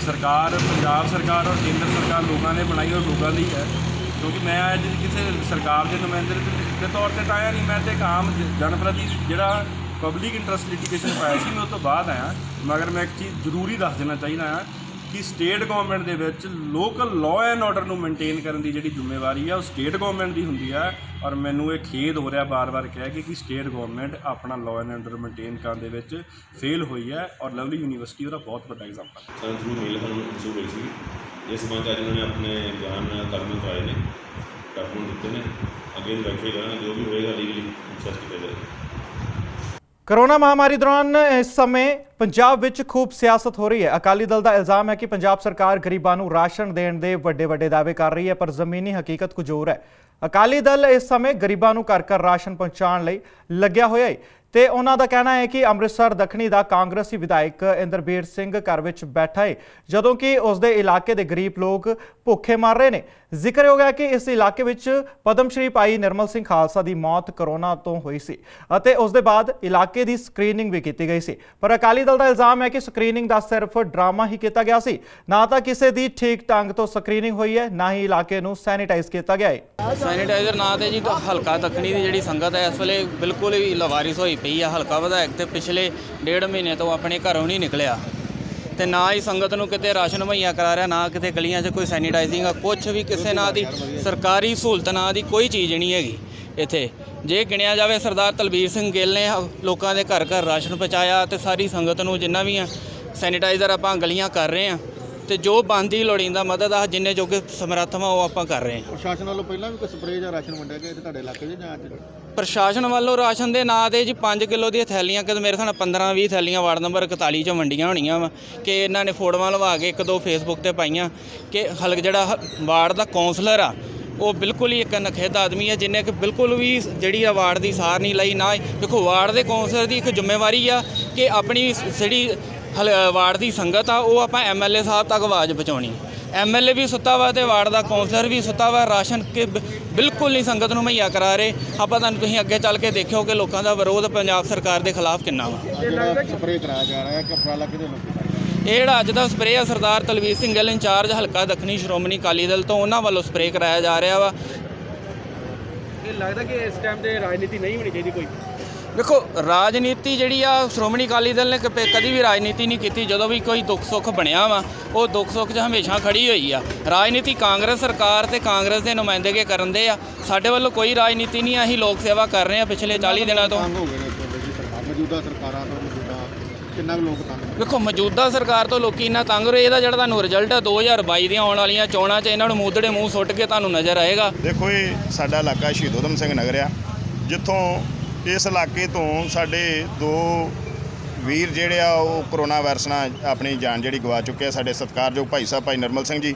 ਸਰਕਾਰ ਪੰਜਾਬ ਸਰਕਾਰ ਔਰ ਕੇਂਦਰ ਸਰਕਾਰ ਲੋਕਾਂ ਨੇ ਬਣਾਈ ਔਰ ਲੋਕਾਂ ਦੀ ਹੈ। ਕਿਉਂਕਿ ਮੈਂ ਅੱਜ ਕਿਸੇ ਸਰਕਾਰ ਦੇ ਨੁਮਾਇੰਦੇ ਦੇ ਤੌਰ 'ਤੇ ਤਾਂ ਆਇਆ ਨਹੀਂ, ਮੈਂ ਤਾਂ ਇੱਕ ਆਮ ਜਨਪ੍ਰਤੀ ਜਿਹੜਾ ਪਬਲਿਕ ਇੰਟਰਸਟ ਲਿਟੀਗੇਸ਼ਨ ਪਾਇਆ ਸੀ, ਮੈਂ ਉਸ ਤੋਂ ਬਾਅਦ ਆਇਆ। ਮਗਰ ਮੈਂ ਇੱਕ ਚੀਜ਼ ਜ਼ਰੂਰੀ ਦੱਸ ਦੇਣਾ ਚਾਹੀਦਾ ਹਾਂ ਕਿ ਸਟੇਟ ਗੌਰਮੈਂਟ ਦੇ ਵਿੱਚ ਲੋਕਲ ਲਾਅ ਐਂਡ ਆਰਡਰ ਨੂੰ ਮੇਨਟੇਨ ਕਰਨ ਦੀ ਜਿਹੜੀ ਜ਼ਿੰਮੇਵਾਰੀ ਹੈ ਉਹ ਸਟੇਟ ਗੌਰਮੈਂਟ ਦੀ ਹੁੰਦੀ ਹੈ। ਔਰ ਮੈਨੂੰ ਇਹ ਖੇਦ ਹੋ ਰਿਹਾ ਬਾਰ-ਬਾਰ ਕਹਿ ਕੇ ਕਿ ਸਟੇਟ ਗੌਰਮੈਂਟ ਆਪਣਾ ਲਾਅ ਐਂਡ ਆਰਡਰ ਮੇਨਟੇਨ ਕਰਨ ਦੇ ਵਿੱਚ ਫੇਲ ਹੋਈ ਹੈ ਔਰ ਲਵਲੀ ਯੂਨੀਵਰਸਿਟੀ ਉਹਦਾ ਬਹੁਤ ਵੱਡਾ ਐਗਜ਼ਾਮਪਲ ਹੈ। ਸਾਨੂੰ ਥਰੂ ਮੇਲ ਸਾਨੂੰ ਮਸੂਲ ਹੋਈ ਸੀ। ਇਸ ਸੰਬੰਧ ਅੱਜ ਉਹਨਾਂ ਨੇ ਆਪਣੇ ਬਿਆਨ ਕਲਮ ਕਰਾਏ ਨੇ, ਡਾਕੂਮੈਂਟ ਦਿੱਤੇ ਨੇ, ਅੱਗੇ ਵੈਰੀਫਾਈ ਕਰਾਂਗੇ, ਜੋ ਵੀ ਹੋਏਗਾ ਲੀਗਲੀ ਸਰਚ ਕੀਤਾ ਜਾਏਗਾ। कोरोना महामारी दौरान इस समय पंजाब विच खूब सियासत हो रही है। अकाली दल का इल्जाम है कि पंजाब सरकार गरीबां नूं राशन देण दे वड्डे दावे कर रही है, पर जमीनी हकीकत कुछ होर है। अकाली दल इस समय गरीबां नूं घर घर राशन पहुंचाउण लई लग्या होया है ਤੇ ਉਹਨਾਂ ਦਾ ਕਹਿਣਾ ਹੈ ਕਿ ਅੰਮ੍ਰਿਤਸਰ ਦੱਖਣੀ ਦਾ ਕਾਂਗਰਸੀ ਵਿਧਾਇਕ ਇੰਦਰਬੀਰ ਸਿੰਘ ਘਰ ਵਿੱਚ ਬੈਠਾ ਹੈ ਜਦੋਂ ਕਿ ਉਸ ਦੇ ਇਲਾਕੇ ਦੇ ਗਰੀਬ ਲੋਕ ਭੁੱਖੇ ਮਰ ਰਹੇ ਨੇ। ਜ਼ਿਕਰ ਹੋ ਗਿਆ ਕਿ ਇਸ ਇਲਾਕੇ ਵਿੱਚ ਪਦਮ ਸ਼੍ਰੀ ਭਾਈ ਨਿਰਮਲ ਸਿੰਘ ਖਾਲਸਾ ਦੀ ਮੌਤ ਕਰੋਨਾ ਤੋਂ ਹੋਈ ਸੀ ਅਤੇ ਉਸ ਦੇ ਬਾਅਦ ਇਲਾਕੇ ਦੀ ਸਕਰੀਨਿੰਗ ਵੀ ਕੀਤੀ ਗਈ ਸੀ। ਪਰ ਅਕਾਲੀ ਦਲ ਦਾ ਇਲਜ਼ਾਮ ਹੈ ਕਿ ਸਕਰੀਨਿੰਗ ਦਾ ਸਿਰਫ ਡਰਾਮਾ ਹੀ ਕੀਤਾ ਗਿਆ ਸੀ, ਨਾ ਤਾਂ ਕਿਸੇ ਦੀ ਠੀਕ ਢੰਗ ਤੋਂ ਸਕਰੀਨਿੰਗ ਹੋਈ ਹੈ, ਨਾ ਹੀ ਇਲਾਕੇ ਨੂੰ ਸੈਨੀਟਾਈਜ਼ ਕੀਤਾ ਗਿਆ ਹੈ। ਸੈਨੀਟਾਈਜ਼ਰ ਨਾ ਤੇ ਜੀ ਹਲਕਾ ਦੱਖਣੀ ਦੀ ਜਿਹੜੀ ਸੰਗਤ ਹੈ ਇਸ ਵੇਲੇ ਬਿਲਕੁਲ ਹੀ ਲਵਾਰਿਸ ਹੋਈ ਪਈ ਆ। ਹਲਕਾ ਵਿਧਾਇਕ ਤੇ ਪਿਛਲੇ 1.5 ਮਹੀਨੇ ਤੋਂ ਆਪਣੇ ਘਰੋਂ ਨਹੀਂ ਨਿਕਲਿਆ ਤੇ ਨਾ ਹੀ ਸੰਗਤ ਨੂੰ ਕਿਤੇ ਰਾਸ਼ਨ ਮੁਹੱਈਆ ਕਰਾ ਰਿਹਾ, ਨਾ ਕਿਤੇ ਗਲੀਆਂ 'ਚ ਕੋਈ ਸੈਨੀਟਾਈਜ਼ਿੰਗ ਆ, ਕੁਛ ਵੀ ਕਿਸੇ ਨਾਂ ਦੀ ਸਰਕਾਰੀ ਸਹੂਲਤ ਨਾਂ ਦੀ ਕੋਈ ਚੀਜ਼ ਨਹੀਂ ਹੈਗੀ ਇੱਥੇ। ਜੇ ਗਿਣਿਆ ਜਾਵੇ ਸਰਦਾਰ ਤਲਵੀਰ ਸਿੰਘ ਗਿੱਲ ਨੇ ਲੋਕਾਂ ਦੇ ਘਰ ਘਰ ਰਾਸ਼ਨ ਪਹੁੰਚਾਇਆ ਤੇ ਸਾਰੀ ਸੰਗਤ ਨੂੰ ਜਿੰਨਾ ਵੀ ਆ ਸੈਨੀਟਾਈਜ਼ਰ ਆਪਾਂ ਗਲੀਆਂ ਕਰ ਰਹੇ ਹਾਂ ਤੇ ਜੋ ਬਣਦੀ ਲੋੜੀਂਦਾ ਮਦਦ ਆ ਜਿੰਨੇ ਜੋਗੇ ਸਮਰੱਥ ਆ ਉਹ ਆਪਾਂ ਕਰ ਰਹੇ ਹਾਂ। ਪ੍ਰਸ਼ਾਸਨ ਵੱਲੋਂ ਪਹਿਲਾਂ ਵੀ ਕੋਈ ਸਪਰੇਅ ਜਾਂ ਰਾਸ਼ਨ ਵੰਡਿਆ ਗਿਆ ਤੁਹਾਡੇ ਇਲਾਕੇ 'ਚ ਜਾਂ ਅੱਜ? ਪ੍ਰਸ਼ਾਸਨ ਵੱਲੋਂ ਰਾਸ਼ਨ ਦੇ ਨਾਂ 'ਤੇ ਜੀ 5 ਕਿਲੋ ਦੀਆਂ ਥੈਲੀਆਂ, ਕਿ ਮੇਰੇ ਹਿਸਾਬ ਨਾਲ 15-20 ਥੈਲੀਆਂ ਵਾਰਡ ਨੰਬਰ 41 'ਚ ਵੰਡੀਆਂ ਹੋਣੀਆਂ ਵਾ ਕਿ ਇਹਨਾਂ ਨੇ ਫੋਟੋਆਂ ਲਵਾ ਕੇ 1-2 ਫੇਸਬੁੱਕ 'ਤੇ ਪਾਈਆਂ ਕਿ ਜਿਹੜਾ ਵਾਰਡ ਦਾ ਕੌਂਸਲਰ ਆ ਉਹ ਬਿਲਕੁਲ ਹੀ ਇੱਕ ਨਖੇਧ ਆਦਮੀ ਹੈ ਜਿਹਨੇ ਕਿ ਬਿਲਕੁਲ ਵੀ ਜਿਹੜੀ ਵਾਰਡ ਦੀ ਸਾਰ ਨਹੀਂ ਲਈ। ਨਾ ਦੇਖੋ ਵਾਰਡ ਦੇ ਕੌਂਸਲਰ ਦੀ ਇੱਕ ਜ਼ਿੰਮੇਵਾਰੀ ਆ ਕਿ ਆਪਣੀ ਜਿਹੜੀ ਵਾਰਡ ਦੀ ਸੰਗਤ ਆ ਉਹ ਆਪਾਂ MLA ਸਾਹਿਬ ਤੱਕ ਆਵਾਜ਼ ਪਹੁੰਚਾਉਣੀ। MLA ਵੀ ਸੁੱਤਾ ਵਾ ਤੇ ਵਾਰਡ ਦਾ ਕੌਂਸਲਰ ਵੀ ਸੁੱਤਾ ਵਾ, ਰਾਸ਼ਨ ਕਿ ਬਿਲਕੁਲ ਨਹੀਂ ਸੰਗਤ ਨੂੰ ਮੁਹੱਈਆ ਕਰਾ ਰਹੇ। ਆਪਾਂ ਤੁਸੀਂ ਅੱਗੇ ਚੱਲ ਕੇ ਦੇਖਿਓ ਕਿ ਲੋਕਾਂ ਦਾ ਵਿਰੋਧ ਪੰਜਾਬ ਸਰਕਾਰ ਦੇ ਖਿਲਾਫ ਕਿੰਨਾ ਵਾ। ਸਪਰੇਅ ਕਰਾਇਆ ਜਾ ਰਿਹਾ ਹੈ ਕਿ ਉਪਰਾਲਾ ਕਿਹਦੇ ਲੋਕੀ? ਇਹ ਜਿਹੜਾ ਅੱਜ ਦਾ ਸਪਰੇਅ ਆ ਸਰਦਾਰ ਤਲਵੀਰ ਸਿੰਘ ਗਿੱਲ ਇੰਚਾਰਜ ਹਲਕਾ ਦੱਖਣੀ ਸ਼੍ਰੋਮਣੀ ਅਕਾਲੀ ਦਲ ਤੋਂ, ਉਹਨਾਂ ਵੱਲੋਂ ਸਪਰੇਅ ਕਰਾਇਆ ਜਾ ਰਿਹਾ ਵਾ। ਇਹ ਲੱਗਦਾ ਕਿ ਇਸ ਟਾਈਮ ਤੇ ਰਾਜਨੀਤੀ ਨਹੀਂ ਹੋਣੀ ਚਾਹੀਦੀ ਕੋਈ? ਦੇਖੋ ਰਾਜਨੀਤੀ ਜਿਹੜੀ ਆ ਸ਼੍ਰੋਮਣੀ ਅਕਾਲੀ ਦਲ ਨੇ ਕਦੀ ਵੀ ਰਾਜਨੀਤੀ ਨਹੀਂ ਕੀਤੀ। ਜਦੋਂ ਵੀ ਕੋਈ ਦੁੱਖ ਸੁੱਖ ਬਣਿਆ ਵਾ ਉਹ ਦੁੱਖ ਸੁੱਖ 'ਚ ਹਮੇਸ਼ਾ ਖੜੀ ਹੋਈ ਆ। ਰਾਜਨੀਤੀ ਕਾਂਗਰਸ ਸਰਕਾਰ ਤੇ ਕਾਂਗਰਸ ਦੇ ਨੁਮਾਇੰਦੇਗੇ ਕਰਨ ਦੇ ਆ, ਸਾਡੇ ਵੱਲੋਂ ਕੋਈ ਰਾਜਨੀਤੀ ਨਹੀਂ। ਅਸੀਂ ਲੋਕ ਸੇਵਾ ਕਰ ਰਹੇ ਹਾਂ ਪਿਛਲੇ 40 ਦਿਨਾਂ ਤੋਂ। ਹੋ ਗਏ ਨੇ ਮੌਜੂਦਾ ਸਰਕਾਰਾਂ ਤੋਂ, ਮੌਜੂਦਾ ਕਿੰਨਾ ਕੁ ਲੋਕ ਤੰਗ? ਵੇਖੋ ਮੌਜੂਦਾ ਸਰਕਾਰ ਤੋਂ ਲੋਕੀ ਇੰਨਾ ਤੰਗ ਰਹੇ, ਇਹਦਾ ਜਿਹੜਾ ਤੁਹਾਨੂੰ ਰਿਜ਼ਲਟ 2022 ਦੀਆਂ ਆਉਣ ਵਾਲੀਆਂ ਚੋਣਾਂ 'ਚ ਇਹਨਾਂ ਨੂੰ ਮੂਧੜੇ ਮੂੰਹ ਸੁੱਟ ਕੇ ਤੁਹਾਨੂੰ ਨਜ਼ਰ ਆਏਗਾ। ਦੇਖੋ ਇਹ ਸਾਡਾ ਇਲਾਕਾ ਸ਼ਹੀਦ ਊਧਮ ਸਿੰਘ ਨਗਰ ਆ, ਜਿੱਥੋਂ ਇਸ ਇਲਾਕੇ ਤੋਂ ਸਾਡੇ 2 ਵੀਰ ਜਿਹੜੇ ਆ ਉਹ ਕਰੋਨਾ ਵਾਇਰਸ ਨਾਲ ਆਪਣੀ ਜਾਨ ਜਿਹੜੀ ਗਵਾ ਚੁੱਕੇ ਆ। ਸਾਡੇ ਸਤਿਕਾਰਯੋਗ ਭਾਈ ਸਾਹਿਬ ਭਾਈ ਨਿਰਮਲ ਸਿੰਘ ਜੀ,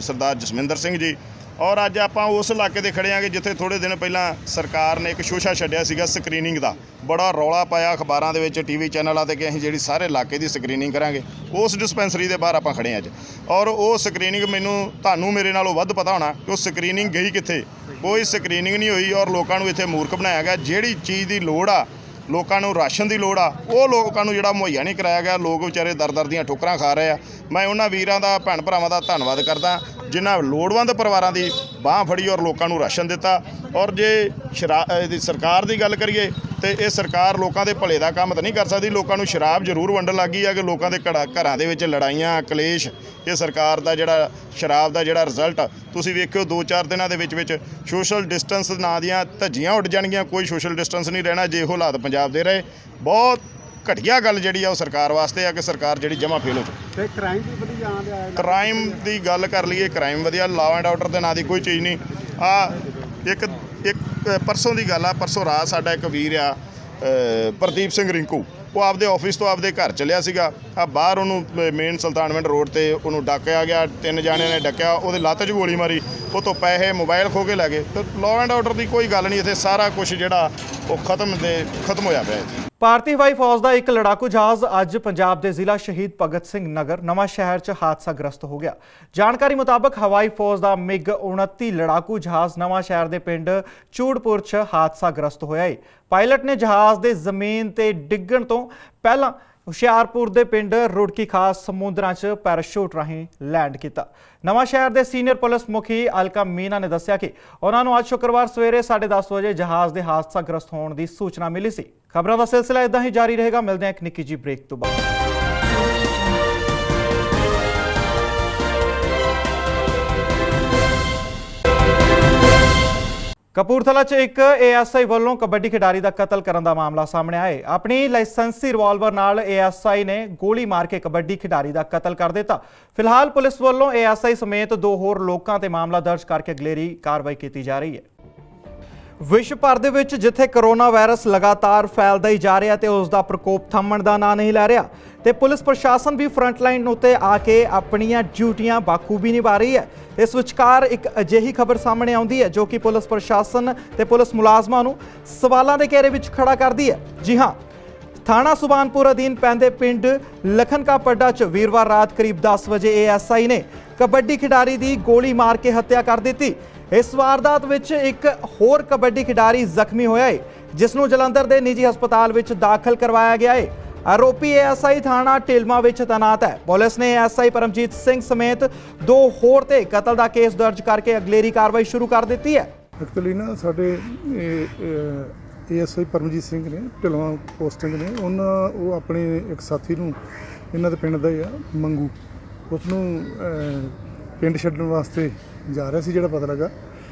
ਸਰਦਾਰ ਜਸਵਿੰਦਰ ਸਿੰਘ ਜੀ। ਔਰ ਅੱਜ ਆਪਾਂ ਉਸ ਇਲਾਕੇ ਦੇ ਖੜੇ ਆਂਗੇ ਜਿੱਥੇ ਥੋੜ੍ਹੇ ਦਿਨ ਪਹਿਲਾਂ ਸਰਕਾਰ ਨੇ ਇੱਕ ਸ਼ੋਸ਼ਾ ਛੱਡਿਆ ਸੀਗਾ ਸਕਰੀਨਿੰਗ ਦਾ। ਬੜਾ ਰੌਲਾ ਪਾਇਆ ਅਖਬਾਰਾਂ ਦੇ ਵਿੱਚ, TV ਚੈਨਲਾਂ 'ਤੇ ਕਿ ਅਸੀਂ ਜਿਹੜੀ ਸਾਰੇ ਇਲਾਕੇ ਦੀ ਸਕਰੀਨਿੰਗ ਕਰਾਂਗੇ। ਉਸ ਡਿਸਪੈਂਸਰੀ ਦੇ ਬਾਹਰ ਆਪਾਂ ਖੜੇ ਹਾਂ ਅੱਜ, ਔਰ ਉਹ ਸਕਰੀਨਿੰਗ ਤੁਹਾਨੂੰ ਮੇਰੇ ਨਾਲੋਂ ਵੱਧ ਪਤਾ ਹੋਣਾ ਕਿ ਉਹ ਸਕਰੀਨਿੰਗ ਗਈ ਕਿੱਥੇ। ਕੋਈ ਸਕਰੀਨਿੰਗ ਨਹੀਂ ਹੋਈ ਔਰ ਲੋਕਾਂ ਨੂੰ ਇੱਥੇ ਮੂਰਖ ਬਣਾਇਆ ਗਿਆ। ਜਿਹੜੀ ਚੀਜ਼ ਦੀ ਲੋੜ ਆ, ਲੋਕਾਂ ਨੂੰ ਰਾਸ਼ਨ ਦੀ ਲੋੜ ਆ, ਉਹ ਲੋਕਾਂ ਨੂੰ ਜਿਹੜਾ ਮੁਹੱਈਆ ਨਹੀਂ ਕਰਾਇਆ ਗਿਆ। ਲੋਕ ਵਿਚਾਰੇ ਦਰ ਦੀਆਂ ਠੋਕਰਾਂ ਖਾ ਰਹੇ ਆ। ਮੈਂ ਉਹਨਾਂ ਵੀਰਾਂ ਦਾ, ਭੈਣ ਭਰਾਵਾਂ ਦਾ ਧੰਨਵਾਦ ਕਰਦਾ ਜਿਨ੍ਹਾਂ ਲੋੜਵੰਦ ਪਰਿਵਾਰਾਂ ਦੀ ਬਾਂਹ ਫੜੀ ਔਰ ਲੋਕਾਂ ਨੂੰ ਰਾਸ਼ਨ ਦਿੱਤਾ। ਔਰ ਜੇ ਇਹਦੀ ਸਰਕਾਰ ਦੀ ਗੱਲ ਕਰੀਏ ਤੇ ਇਹ ਸਰਕਾਰ ਲੋਕਾਂ ਦੇ ਭਲੇ ਦਾ ਕੰਮ ਤਾਂ ਨਹੀਂ ਕਰ ਸਕਦੀ। ਲੋਕਾਂ ਨੂੰ ਸ਼ਰਾਬ ਜ਼ਰੂਰ ਵੰਡਣ ਲੱਗੀ ਆ ਕਿ ਲੋਕਾਂ ਦੇ ਘਰਾਂ ਦੇ ਵਿੱਚ ਲੜਾਈਆਂ ਕਲੇਸ਼। ਇਹ ਸਰਕਾਰ ਦਾ ਜਿਹੜਾ ਸ਼ਰਾਬ ਦਾ ਜਿਹੜਾ ਰਿਜ਼ਲਟ ਤੁਸੀਂ ਵੇਖਿਓ 2-4 ਦਿਨਾਂ ਦੇ ਵਿੱਚ ਸੋਸ਼ਲ ਡਿਸਟੈਂਸ ਨਾਂ ਦੀਆਂ ਧੱਜੀਆਂ ਉੱਡ ਜਾਣਗੀਆਂ। ਕੋਈ ਸੋਸ਼ਲ ਡਿਸਟੈਂਸ ਨਹੀਂ ਰਹਿਣਾ ਜੇ ਇਹ ਹਾਲਾਤ ਪੰਜਾਬ ਦੇ ਰਹੇ। ਬਹੁਤ ਘਟੀਆ ਗੱਲ ਜਿਹੜੀ ਆ ਉਹ ਸਰਕਾਰ ਵਾਸਤੇ ਆ ਕਿ ਸਰਕਾਰ ਜਿਹੜੀ ਜਮ੍ਹਾਂ ਫੇਲ ਹੋ ਚੁੱਕੀ। ਤੇ ਕ੍ਰਾਈਮ ਵੀ ਵਧੀ ਜਾਣ ਡਿਆ। ਕ੍ਰਾਈਮ ਦੀ ਗੱਲ ਕਰ ਲਈਏ, ਕ੍ਰਾਈਮ ਵਧੀਆ, ਲਾਅ ਐਂਡ ਆਰਡਰ ਦੇ ਨਾਂ ਦੀ ਕੋਈ ਚੀਜ਼ ਨਹੀਂ। ਆ ਇੱਕ ਪਰਸੋਂ ਦੀ ਗੱਲ ਆ, ਪਰਸੋਂ ਰਾਤ ਸਾਡਾ ਇੱਕ ਵੀਰ ਆ ਪ੍ਰਦੀਪ ਸਿੰਘ ਰਿੰਕੂ, ਉਹ ਆਪਦੇ ਆਫਿਸ ਤੋਂ ਆਪਦੇ ਘਰ ਚੱਲਿਆ ਸੀਗਾ। ਆ ਬਾਹਰ ਉਹਨੂੰ ਮੇਨ ਸੁਲਤਾਨਵਿੰਡ ਰੋਡ ਤੇ ਉਹਨੂੰ ਡਾਕਿਆ ਗਿਆ। 3 ਜਾਣਿਆਂ ਨੇ ਡੱਕਿਆ, ਉਹਦੇ ਲੱਤ 'ਚ ਗੋਲੀ ਮਾਰੀ, ਉਹ ਤੋਂ ਪੈਸੇ ਮੋਬਾਈਲ ਖੋਹ ਕੇ ਲੈ ਗਏ। ਤੇ ਲਾਅ ਐਂਡ ਆਰਡਰ ਦੀ ਕੋਈ ਗੱਲ ਨਹੀਂ ਇੱਥੇ, ਸਾਰਾ ਕੁਝ ਜਿਹੜਾ ਉਹ ਖਤਮ ਹੋਇਆ ਪਿਆ ਇੱਥੇ। ਭਾਰਤੀ ਹਵਾਈ ਫੌਜ ਦਾ ਇੱਕ ਲੜਾਕੂ ਜਹਾਜ਼ ਅੱਜ ਪੰਜਾਬ ਦੇ ਜ਼ਿਲ੍ਹਾ ਸ਼ਹੀਦ ਭਗਤ ਸਿੰਘ ਨਗਰ ਨਵਾਂ ਸ਼ਹਿਰ 'ਚ ਹਾਦਸਾਗ੍ਰਸਤ ਹੋ ਗਿਆ। ਜਾਣਕਾਰੀ ਮੁਤਾਬਕ ਹਵਾਈ ਫੌਜ ਦਾ MiG-29 ਲੜਾਕੂ ਜਹਾਜ਼ ਨਵਾਂ ਸ਼ਹਿਰ ਦੇ ਪਿੰਡ ਚੂੜਪੁਰ 'ਚ ਹਾਦਸਾਗ੍ਰਸਤ ਹੋਇਆ ਹੈ। ਪਾਇਲਟ ਨੇ ਜਹਾਜ਼ ਦੇ ਜ਼ਮੀਨ ਤੇ ਡਿੱਗਣ ਤੋਂ ਪਹਿਲਾਂ ਹੁਸ਼ਿਆਰਪੁਰ ਦੇ ਪਿੰਡ ਰੁੜਕੀ ਖਾਸ ਸਮੁੰਦਰਾਂ 'ਚ ਪੈਰਾਸ਼ੂਟ ਰਾਹੀਂ ਲੈਂਡ ਕੀਤਾ। ਨਵਾਂ ਸ਼ਹਿਰ ਦੇ ਸੀਨੀਅਰ ਪੁਲਿਸ ਮੁਖੀ ਅਲਕਾ ਮੀਨਾ ਨੇ ਦੱਸਿਆ ਕਿ ਉਹਨਾਂ ਨੂੰ ਅੱਜ ਸ਼ੁੱਕਰਵਾਰ ਸਵੇਰੇ 10:30 ਵਜੇ ਜਹਾਜ਼ ਦੇ ਹਾਦਸਾਗ੍ਰਸਤ ਹੋਣ ਦੀ ਸੂਚਨਾ ਮਿਲੀ ਸੀ। ਖਬਰਾਂ ਦਾ ਸਿਲਸਿਲਾ ਇਦਾਂ ਹੀ ਜਾਰੀ ਰਹੇਗਾ। ਮਿਲਦੇ ਹਾਂ ਇੱਕ ਨਿੱਕੀ ਜਿਹੀ ਬ੍ਰੇਕ ਤੋਂ ਬਾਅਦ। ਕਪੂਰਥਲਾ 'ਚ ਇੱਕ ASI ਵੱਲੋਂ ਕਬੱਡੀ ਖਿਡਾਰੀ ਦਾ ਕਤਲ ਕਰਨ ਦਾ ਮਾਮਲਾ ਸਾਹਮਣੇ ਆਇਆ ਹੈ। ਆਪਣੀ ਲਾਇਸੈਂਸੀ ਰਿਵਾਲਵਰ ਨਾਲ ASI ਨੇ ਗੋਲੀ ਮਾਰ ਕੇ ਕਬੱਡੀ ਖਿਡਾਰੀ ਦਾ ਕਤਲ ਕਰ ਦਿੱਤਾ। ਫਿਲਹਾਲ ਪੁਲਿਸ ਵੱਲੋਂ ASI ਸਮੇਤ 2 ਹੋਰ ਲੋਕਾਂ ਤੇ ਮਾਮਲਾ ਦਰਜ ਕਰਕੇ ਅਗਲੇਰੀ ਕਾਰਵਾਈ ਕੀਤੀ ਜਾ ਰਹੀ ਹੈ। ਵਿਸ਼ਵ ਭਰ ਦੇ ਵਿੱਚ ਜਿੱਥੇ ਕਰੋਨਾ ਵਾਇਰਸ ਲਗਾਤਾਰ ਫੈਲਦਾ ਹੀ ਜਾ ਰਿਹਾ ਤੇ ਉਸ ਦਾ ਪ੍ਰਕੋਪ ਥੰਮਣ ਦਾ ਨਾਂ ਨਹੀਂ ਲੈ ਰਿਹਾ ਤੇ ਪੁਲਿਸ ਪ੍ਰਸ਼ਾਸਨ ਵੀ ਫਰੰਟ ਲਾਈਨ ਉੱਤੇ ਆ ਕੇ ਆਪਣੀਆਂ ਡਿਊਟੀਆਂ ਬਾਖੂਬੀ ਨਿਭਾ ਰਹੀ ਹੈ। ਇਸ ਵਿਚਕਾਰ ਇੱਕ ਅਜਿਹੀ ਖਬਰ ਸਾਹਮਣੇ ਆਉਂਦੀ ਹੈ ਜੋ ਕਿ ਪੁਲਿਸ ਪ੍ਰਸ਼ਾਸਨ ਤੇ ਪੁਲਿਸ ਮੁਲਾਜ਼ਮਾਂ ਨੂੰ ਸਵਾਲਾਂ ਦੇ ਘੇਰੇ ਵਿੱਚ ਖੜਾ ਕਰਦੀ ਹੈ। ਜੀ ਹਾਂ, ਥਾਣਾ ਸੁਬਾਨਪੁਰ ਅਧੀਨ ਪੈਂਦੇ ਪਿੰਡ ਲਖਨਕਾ ਪੱਡਾ 'ਚ ਵੀਰਵਾਰ ਰਾਤ ਕਰੀਬ 10 ਵਜੇ ASI ਨੇ ਕਬੱਡੀ ਖਿਡਾਰੀ ਦੀ ਗੋਲੀ ਮਾਰ ਕੇ ਹੱਤਿਆ ਕਰ ਦਿੱਤੀ। ਇਸ ਵਾਰਦਾਤ ਵਿੱਚ ਇੱਕ ਹੋਰ ਕਬੱਡੀ ਖਿਡਾਰੀ ਜ਼ਖਮੀ ਹੋਇਆ ਹੈ, ਜਿਸ ਨੂੰ ਜਲੰਧਰ ਦੇ ਨਿੱਜੀ ਹਸਪਤਾਲ ਵਿੱਚ ਦਾਖਲ ਕਰਵਾਇਆ ਗਿਆ ਹੈ। ਆਰੋਪੀ ASI ਥਾਣਾ ਢਿਲਮਾ ਵਿੱਚ ਤੈਨਾਤ ਹੈ। ਪੁਲਿਸ ਨੇ ASI ਪਰਮਜੀਤ ਸਿੰਘ ਸਮੇਤ 2 ਹੋਰ ਤੇ ਕਤਲ ਦਾ ਕੇਸ ਦਰਜ ਕਰਕੇ ਅਗਲੇਰੀ ਕਾਰਵਾਈ ਸ਼ੁਰੂ ਕਰ ਦਿੱਤੀ ਹੈ। ਐਕਚੁਅਲੀ ਨਾ ਸਾਡੇ ASI ਪਰਮਜੀਤ ਸਿੰਘ ਨੇ ਢਿਲਮਾ ਪੋਸਟਿੰਗ ਨੇ, ਉਹ ਆਪਣੇ ਇੱਕ ਸਾਥੀ ਨੂੰ, ਇਹਨਾਂ ਦੇ ਪਿੰਡ ਦਾ ਹੀ ਆ ਮੰਗੂ, ਉਸ ਨੂੰ ਪਿੰਡ ਛੱਡਣ ਵਾਸਤੇ ਜਾ ਰਿਹਾ ਸੀ ਜਿਹੜਾ ਪਤਾ ਲੱਗਾ।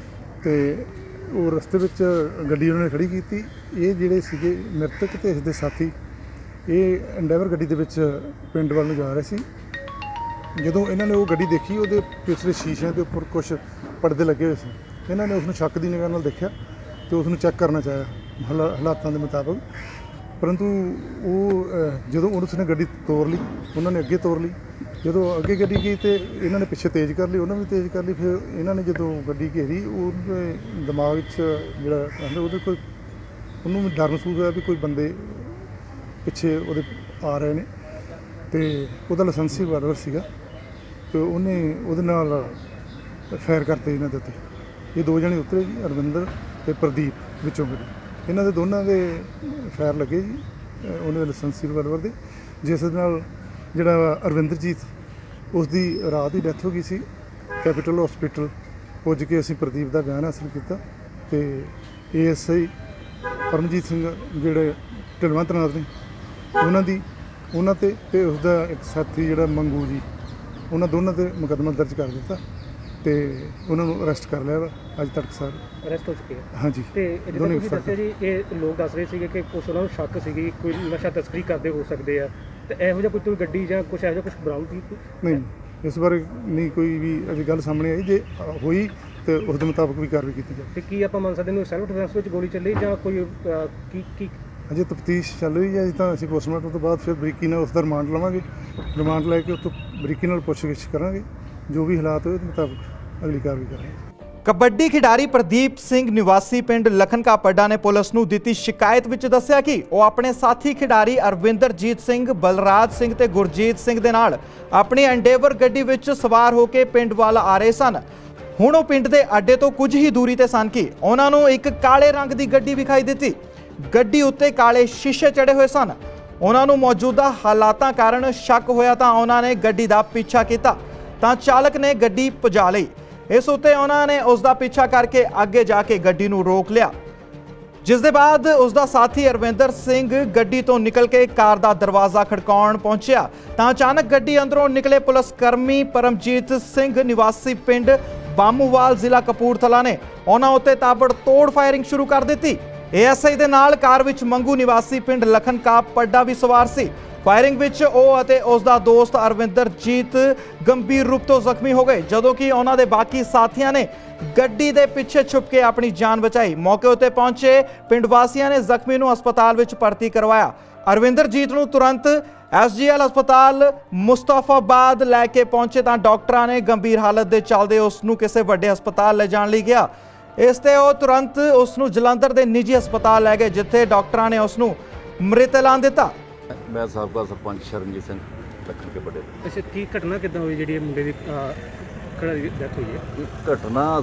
ਤੇ ਉਹ ਰਸਤੇ ਵਿੱਚ ਗੱਡੀ ਉਹਨਾਂ ਨੇ ਖੜੀ ਕੀਤੀ। ਇਹ ਜਿਹੜੇ ਸੀਗੇ ਮ੍ਰਿਤਕ ਤੇ ਇਸ ਦੇ ਸਾਥੀ, ਇਹ ਐਂਡੇਵਰ ਗੱਡੀ ਦੇ ਵਿੱਚ ਪਿੰਡ ਵੱਲ ਨੂੰ ਜਾ ਰਹੇ ਸੀ। ਜਦੋਂ ਇਹਨਾਂ ਨੇ ਉਹ ਗੱਡੀ ਦੇਖੀ, ਉਹਦੇ ਪਿਛਲੇ ਸ਼ੀਸ਼ਿਆਂ ਦੇ ਉੱਪਰ ਕੁਝ ਪਰਦੇ ਲੱਗੇ ਹੋਏ ਸੀ। ਇਹਨਾਂ ਨੇ ਉਸ ਨੂੰ ਸ਼ੱਕ ਦੀ ਨਿਗਾਹ ਨਾਲ ਦੇਖਿਆ ਤੇ ਉਸ ਨੂੰ ਚੈੱਕ ਕਰਨਾ ਚਾਹਿਆ ਹਾਲਾਤਾਂ ਦੇ ਮੁਤਾਬਕ, ਪਰੰਤੂ ਉਹ ਜਦੋਂ ਉਸਨੇ ਗੱਡੀ ਤੋਰ ਲਈ, ਉਹਨਾਂ ਨੇ ਅੱਗੇ ਤੋਰ ਲਈ। ਜਦੋਂ ਅੱਗੇ ਗੱਡੀ ਗਈ ਤੇ ਇਹਨਾਂ ਨੇ ਪਿੱਛੇ ਤੇਜ਼ ਕਰ ਲਈ, ਉਹਨਾਂ ਵੀ ਤੇਜ਼ ਕਰ ਲਈ। ਫਿਰ ਇਹਨਾਂ ਨੇ ਜਦੋਂ ਗੱਡੀ ਘੇਰੀ, ਉਹਦੇ ਦਿਮਾਗ 'ਚ ਜਿਹੜਾ ਕਹਿੰਦੇ ਉਹਦੇ ਕੋਈ, ਉਹਨੂੰ ਡਰ ਮਹਿਸੂਸ ਹੋਇਆ ਵੀ ਕੋਈ ਬੰਦੇ ਪਿੱਛੇ ਉਹਦੇ ਆ ਰਹੇ ਨੇ ਤੇ ਉਹਦਾ ਲਾਇਸੈਂਸੀ ਰਿਵਾਲਵਰ ਸੀਗਾ ਤੇ ਉਹਨੇ ਉਹਦੇ ਨਾਲ ਫਾਇਰ ਕਰਤੇ ਇਹਨਾਂ ਦੇ ਉੱਤੇ। ਇਹ 2 ਜਣੇ ਉਤਰੇ ਜੀ, ਅਰਵਿੰਦਰ ਤੇ ਪ੍ਰਦੀਪ ਵਿੱਚੋਂ ਗੱਡੀ, ਇਹਨਾਂ ਦੇ ਦੋਨਾਂ ਦੇ ਫਾਇਰ ਲੱਗੇ ਜੀ ਉਹਨੇ ਲਾਇਸੈਂਸੀ ਰਿਵਾਲਵਰ ਦੇ, ਜਿਸ ਨਾਲ ਜਿਹੜਾ ਅਰਵਿੰਦਰਜੀਤ, ਉਸ ਦੀ ਰਾਤ ਹੀ ਡੈਥ ਹੋ ਗਈ ਸੀ। ਕੈਪੀਟਲ ਹਸਪੀਟਲ ਪੁੱਜ ਕੇ ਅਸੀਂ ਪ੍ਰਦੀਪ ਦਾ ਬਿਆਨ ਹਾਸਲ ਕੀਤਾ ਤੇ ASI ਪਰਮਜੀਤ ਸਿੰਘ ਜਿਹੜੇ ਢਿਲਵਾਂ ਤੈਨਾਤ ਨੇ, ਉਹਨਾਂ ਤੇ ਉਸਦਾ ਇੱਕ ਸਾਥੀ ਜਿਹੜਾ ਮੰਗੂ ਜੀ, ਉਹਨਾਂ ਦੋਨਾਂ ਤੇ ਮੁਕੱਦਮਾ ਦਰਜ ਕਰ ਦਿੱਤਾ ਤੇ ਉਹਨਾਂ ਨੂੰ ਅਰੈਸਟ ਕਰ ਲਿਆ ਵਾ ਅੱਜ ਤੜਕਸਾਰ। ਅਰੈਸਟ ਹੋ ਚੁੱਕੇ ਆ ਹਾਂਜੀ ਤੇ ਜਿੱਦਾਂ ਦੋਨੇ ਤੁਸੀਂ ਦੱਸਿਆ ਜੀ ਇਹ ਲੋਕ ਦੱਸ ਰਹੇ ਸੀਗੇ ਕਿ ਕੁਛ ਉਹਨਾਂ ਨੂੰ ਸ਼ੱਕ ਸੀਗੀ ਕੋਈ ਨਸ਼ਾ ਤਸਕਰੀ ਕਰਦੇ ਹੋ ਸਕਦੇ ਆ ਤੇ ਇਹੋ ਜਿਹਾ ਕੋਈ ਗੱਡੀ ਜਾਂ ਕੁਛ ਇਹੋ ਜਿਹਾ ਕੁਛ ਬਰਾਮਦ ਕੀਤੀ? ਨਹੀਂ, ਇਸ ਬਾਰੇ ਨਹੀਂ ਕੋਈ ਵੀ ਅਜੇ ਗੱਲ ਸਾਹਮਣੇ ਆਈ। ਜੇ ਹੋਈ ਤੇ ਉਸ ਦੇ ਮੁਤਾਬਕ ਵੀ ਕਾਰਵਾਈ ਕੀਤੀ ਜਾਵੇ। ਤੇ ਕੀ ਆਪਾਂ ਮੰਨ ਸਕਦੇ ਨੂੰ ਸੈਲਫ ਡਿਫੈਂਸ ਵਿੱਚ ਗੋਲੀ ਚੱਲੀ ਜਾਂ ਕੋਈ ਕੀ ਅਜੇ ਤਫਤੀਸ਼ ਚੱਲ ਰਹੀ ਹੈ। ਅਜੇ ਤਾਂ ਅਸੀਂ ਪੋਸਟਮਾਰਟਮ ਤੋਂ ਬਾਅਦ ਫਿਰ ਬਰੀਕੀ ਨਾਲ ਉਸ ਦਾ ਰਿਮਾਂਡ ਲਵਾਂਗੇ। ਰਿਮਾਂਡ ਲੈ ਕੇ ਉਸ ਤੋਂ ਬਰੀਕੀ ਨਾਲ ਪੁੱਛਗਿੱਛ ਕਰਾਂਗੇ। ਜੋ ਵੀ ਹਾਲਾਤ ਹੋਏ ਉਹਦੇ ਮੁਤਾਬਕ ਅਗਲੀ ਕਾਰਵਾਈ ਕਰਾਂਗੇ। ਕਬੱਡੀ ਖਿਡਾਰੀ ਪ੍ਰਦੀਪ ਸਿੰਘ ਨਿਵਾਸੀ ਪਿੰਡ ਲਖਨਕਾ ਪੱਡਾ ਨੇ ਪੁਲਿਸ ਨੂੰ ਦਿੱਤੀ ਸ਼ਿਕਾਇਤ ਵਿੱਚ ਦੱਸਿਆ ਕਿ ਉਹ ਆਪਣੇ ਸਾਥੀ ਖਿਡਾਰੀ ਅਰਵਿੰਦਰਜੀਤ ਸਿੰਘ, ਬਲਰਾਜ ਸਿੰਘ ਤੇ ਗੁਰਜੀਤ ਸਿੰਘ ਦੇ ਨਾਲ ਆਪਣੀ ਐਂਡੇਵਰ ਗੱਡੀ ਵਿੱਚ ਸਵਾਰ ਹੋ ਕੇ ਪਿੰਡ ਵੱਲ ਆ ਰਹੇ ਸਨ। ਹੁਣ ਉਹ ਪਿੰਡ ਦੇ ਅੱਡੇ ਤੋਂ ਕੁਝ ਹੀ ਦੂਰੀ ਤੇ ਸਨ ਕਿ ਉਹਨਾਂ ਨੂੰ ਇੱਕ ਕਾਲੇ ਰੰਗ ਦੀ ਗੱਡੀ ਵਿਖਾਈ ਦਿੱਤੀ। ਗੱਡੀ ਉੱਤੇ ਕਾਲੇ ਸ਼ੀਸ਼ੇ ਚੜੇ ਹੋਏ ਸਨ। ਉਹਨਾਂ ਨੂੰ ਮੌਜੂਦਾ ਹਾਲਾਤਾਂ ਕਾਰਨ ਸ਼ੱਕ ਹੋਇਆ ਤਾਂ ਉਹਨਾਂ ਨੇ ਗੱਡੀ ਦਾ ਪਿੱਛਾ ਕੀਤਾ ਤਾਂ ਚਾਲਕ ਨੇ ਗੱਡੀ ਭਜਾ ਲਈ। ਇਸ ਉੱਤੇ ਉਹਨਾਂ ਨੇ ਉਸ ਦਾ ਪਿੱਛਾ ਕਰਕੇ ਅੱਗੇ ਜਾ ਕੇ ਗੱਡੀ ਨੂੰ ਰੋਕ ਲਿਆ, ਜਿਸ ਦੇ ਬਾਅਦ ਉਸ ਦਾ ਸਾਥੀ ਅਰਵਿੰਦਰ ਸਿੰਘ ਗੱਡੀ ਤੋਂ ਨਿਕਲ ਕੇ ਕਾਰ ਦਾ ਦਰਵਾਜ਼ਾ ਖੜਕਾਉਣ ਪਹੁੰਚਿਆ ਤਾਂ ਅਚਾਨਕ ਗੱਡੀ ਅੰਦਰੋਂ ਨਿਕਲੇ ਪੁਲਿਸ ਕਰਮੀ ਪਰਮਜੀਤ ਸਿੰਘ ਨਿਵਾਸੀ ਪਿੰਡ ਬਾਮੂਵਾਲ ਜ਼ਿਲ੍ਹਾ ਕਪੂਰਥਲਾ ਨੇ ਉਹਨਾਂ ਉੱਤੇ ਤਾਬੜਤੋੜ ਫਾਇਰਿੰਗ ਸ਼ੁਰੂ ਕਰ ਦਿੱਤੀ। ਏਐਸਆਈ ਦੇ ਨਾਲ ਕਾਰ ਵਿੱਚ ਮੰਗੂ ਨਿਵਾਸੀ ਪਿੰਡ ਲਖਨਕਾ ਪੱਡਾ ਵੀ ਸਵਾਰ ਸੀ। ਫਾਇਰਿੰਗ ਵਿੱਚ ਉਹ ਅਤੇ ਉਸ ਦਾ ਦੋਸਤ ਅਰਵਿੰਦਰਜੀਤ ਗੰਭੀਰ ਰੂਪ ਤੋਂ ਜ਼ਖਮੀ ਹੋ ਗਏ, ਜਦੋਂ ਕਿ ਉਹਨਾਂ ਦੇ ਬਾਕੀ ਸਾਥੀਆਂ ਨੇ ਗੱਡੀ ਦੇ ਪਿੱਛੇ ਛੁਪ ਕੇ ਆਪਣੀ ਜਾਨ ਬਚਾਈ। ਮੌਕੇ ਉੱਤੇ ਪਹੁੰਚੇ ਪਿੰਡ ਵਾਸੀਆਂ ਨੇ ਜ਼ਖਮੀ ਨੂੰ ਹਸਪਤਾਲ ਵਿੱਚ ਭਰਤੀ ਕਰਵਾਇਆ। ਅਰਵਿੰਦਰਜੀਤ ਨੂੰ ਤੁਰੰਤ ਐਸਜੀਐਲ ਹਸਪਤਾਲ ਮੁਸਤਾਫਾਬਾਦ ਲੈ ਕੇ ਪਹੁੰਚੇ ਤਾਂ ਡਾਕਟਰਾਂ ਨੇ ਗੰਭੀਰ ਹਾਲਤ ਦੇ ਚੱਲਦੇ ਉਸ ਨੂੰ ਕਿਸੇ ਵੱਡੇ ਹਸਪਤਾਲ ਲੈ ਜਾਣ ਲਈ ਗਿਆ। ਇਸ ਤੇ ਉਹ ਤੁਰੰਤ ਉਸ ਨੂੰ ਜਲੰਧਰ ਦੇ ਨਿੱਜੀ ਹਸਪਤਾਲ ਲੈ ਗਏ, ਜਿੱਥੇ ਡਾਕਟਰਾਂ ਨੇ ਉਸ ਨੂੰ ਮ੍ਰਿਤ ਐਲਾਨ ਦਿੱਤਾ। ਮੈਂ ਸਾਬਕਾ ਸਰਪੰਚ ਸ਼ਰਨਜੀਤ ਸਿੰਘ ਲਖਨਕੇ ਪੱਡੇ। ਅੱਛਾ, ਕੀ ਘਟਨਾ ਕਿੱਦਾਂ ਹੋਈ ਜਿਹੜੀ ਮੁੰਡੇ ਦੀ ਖੜਾ ਦੀ ਡੈਥ ਹੋਈ ਹੈ? ਘਟਨਾ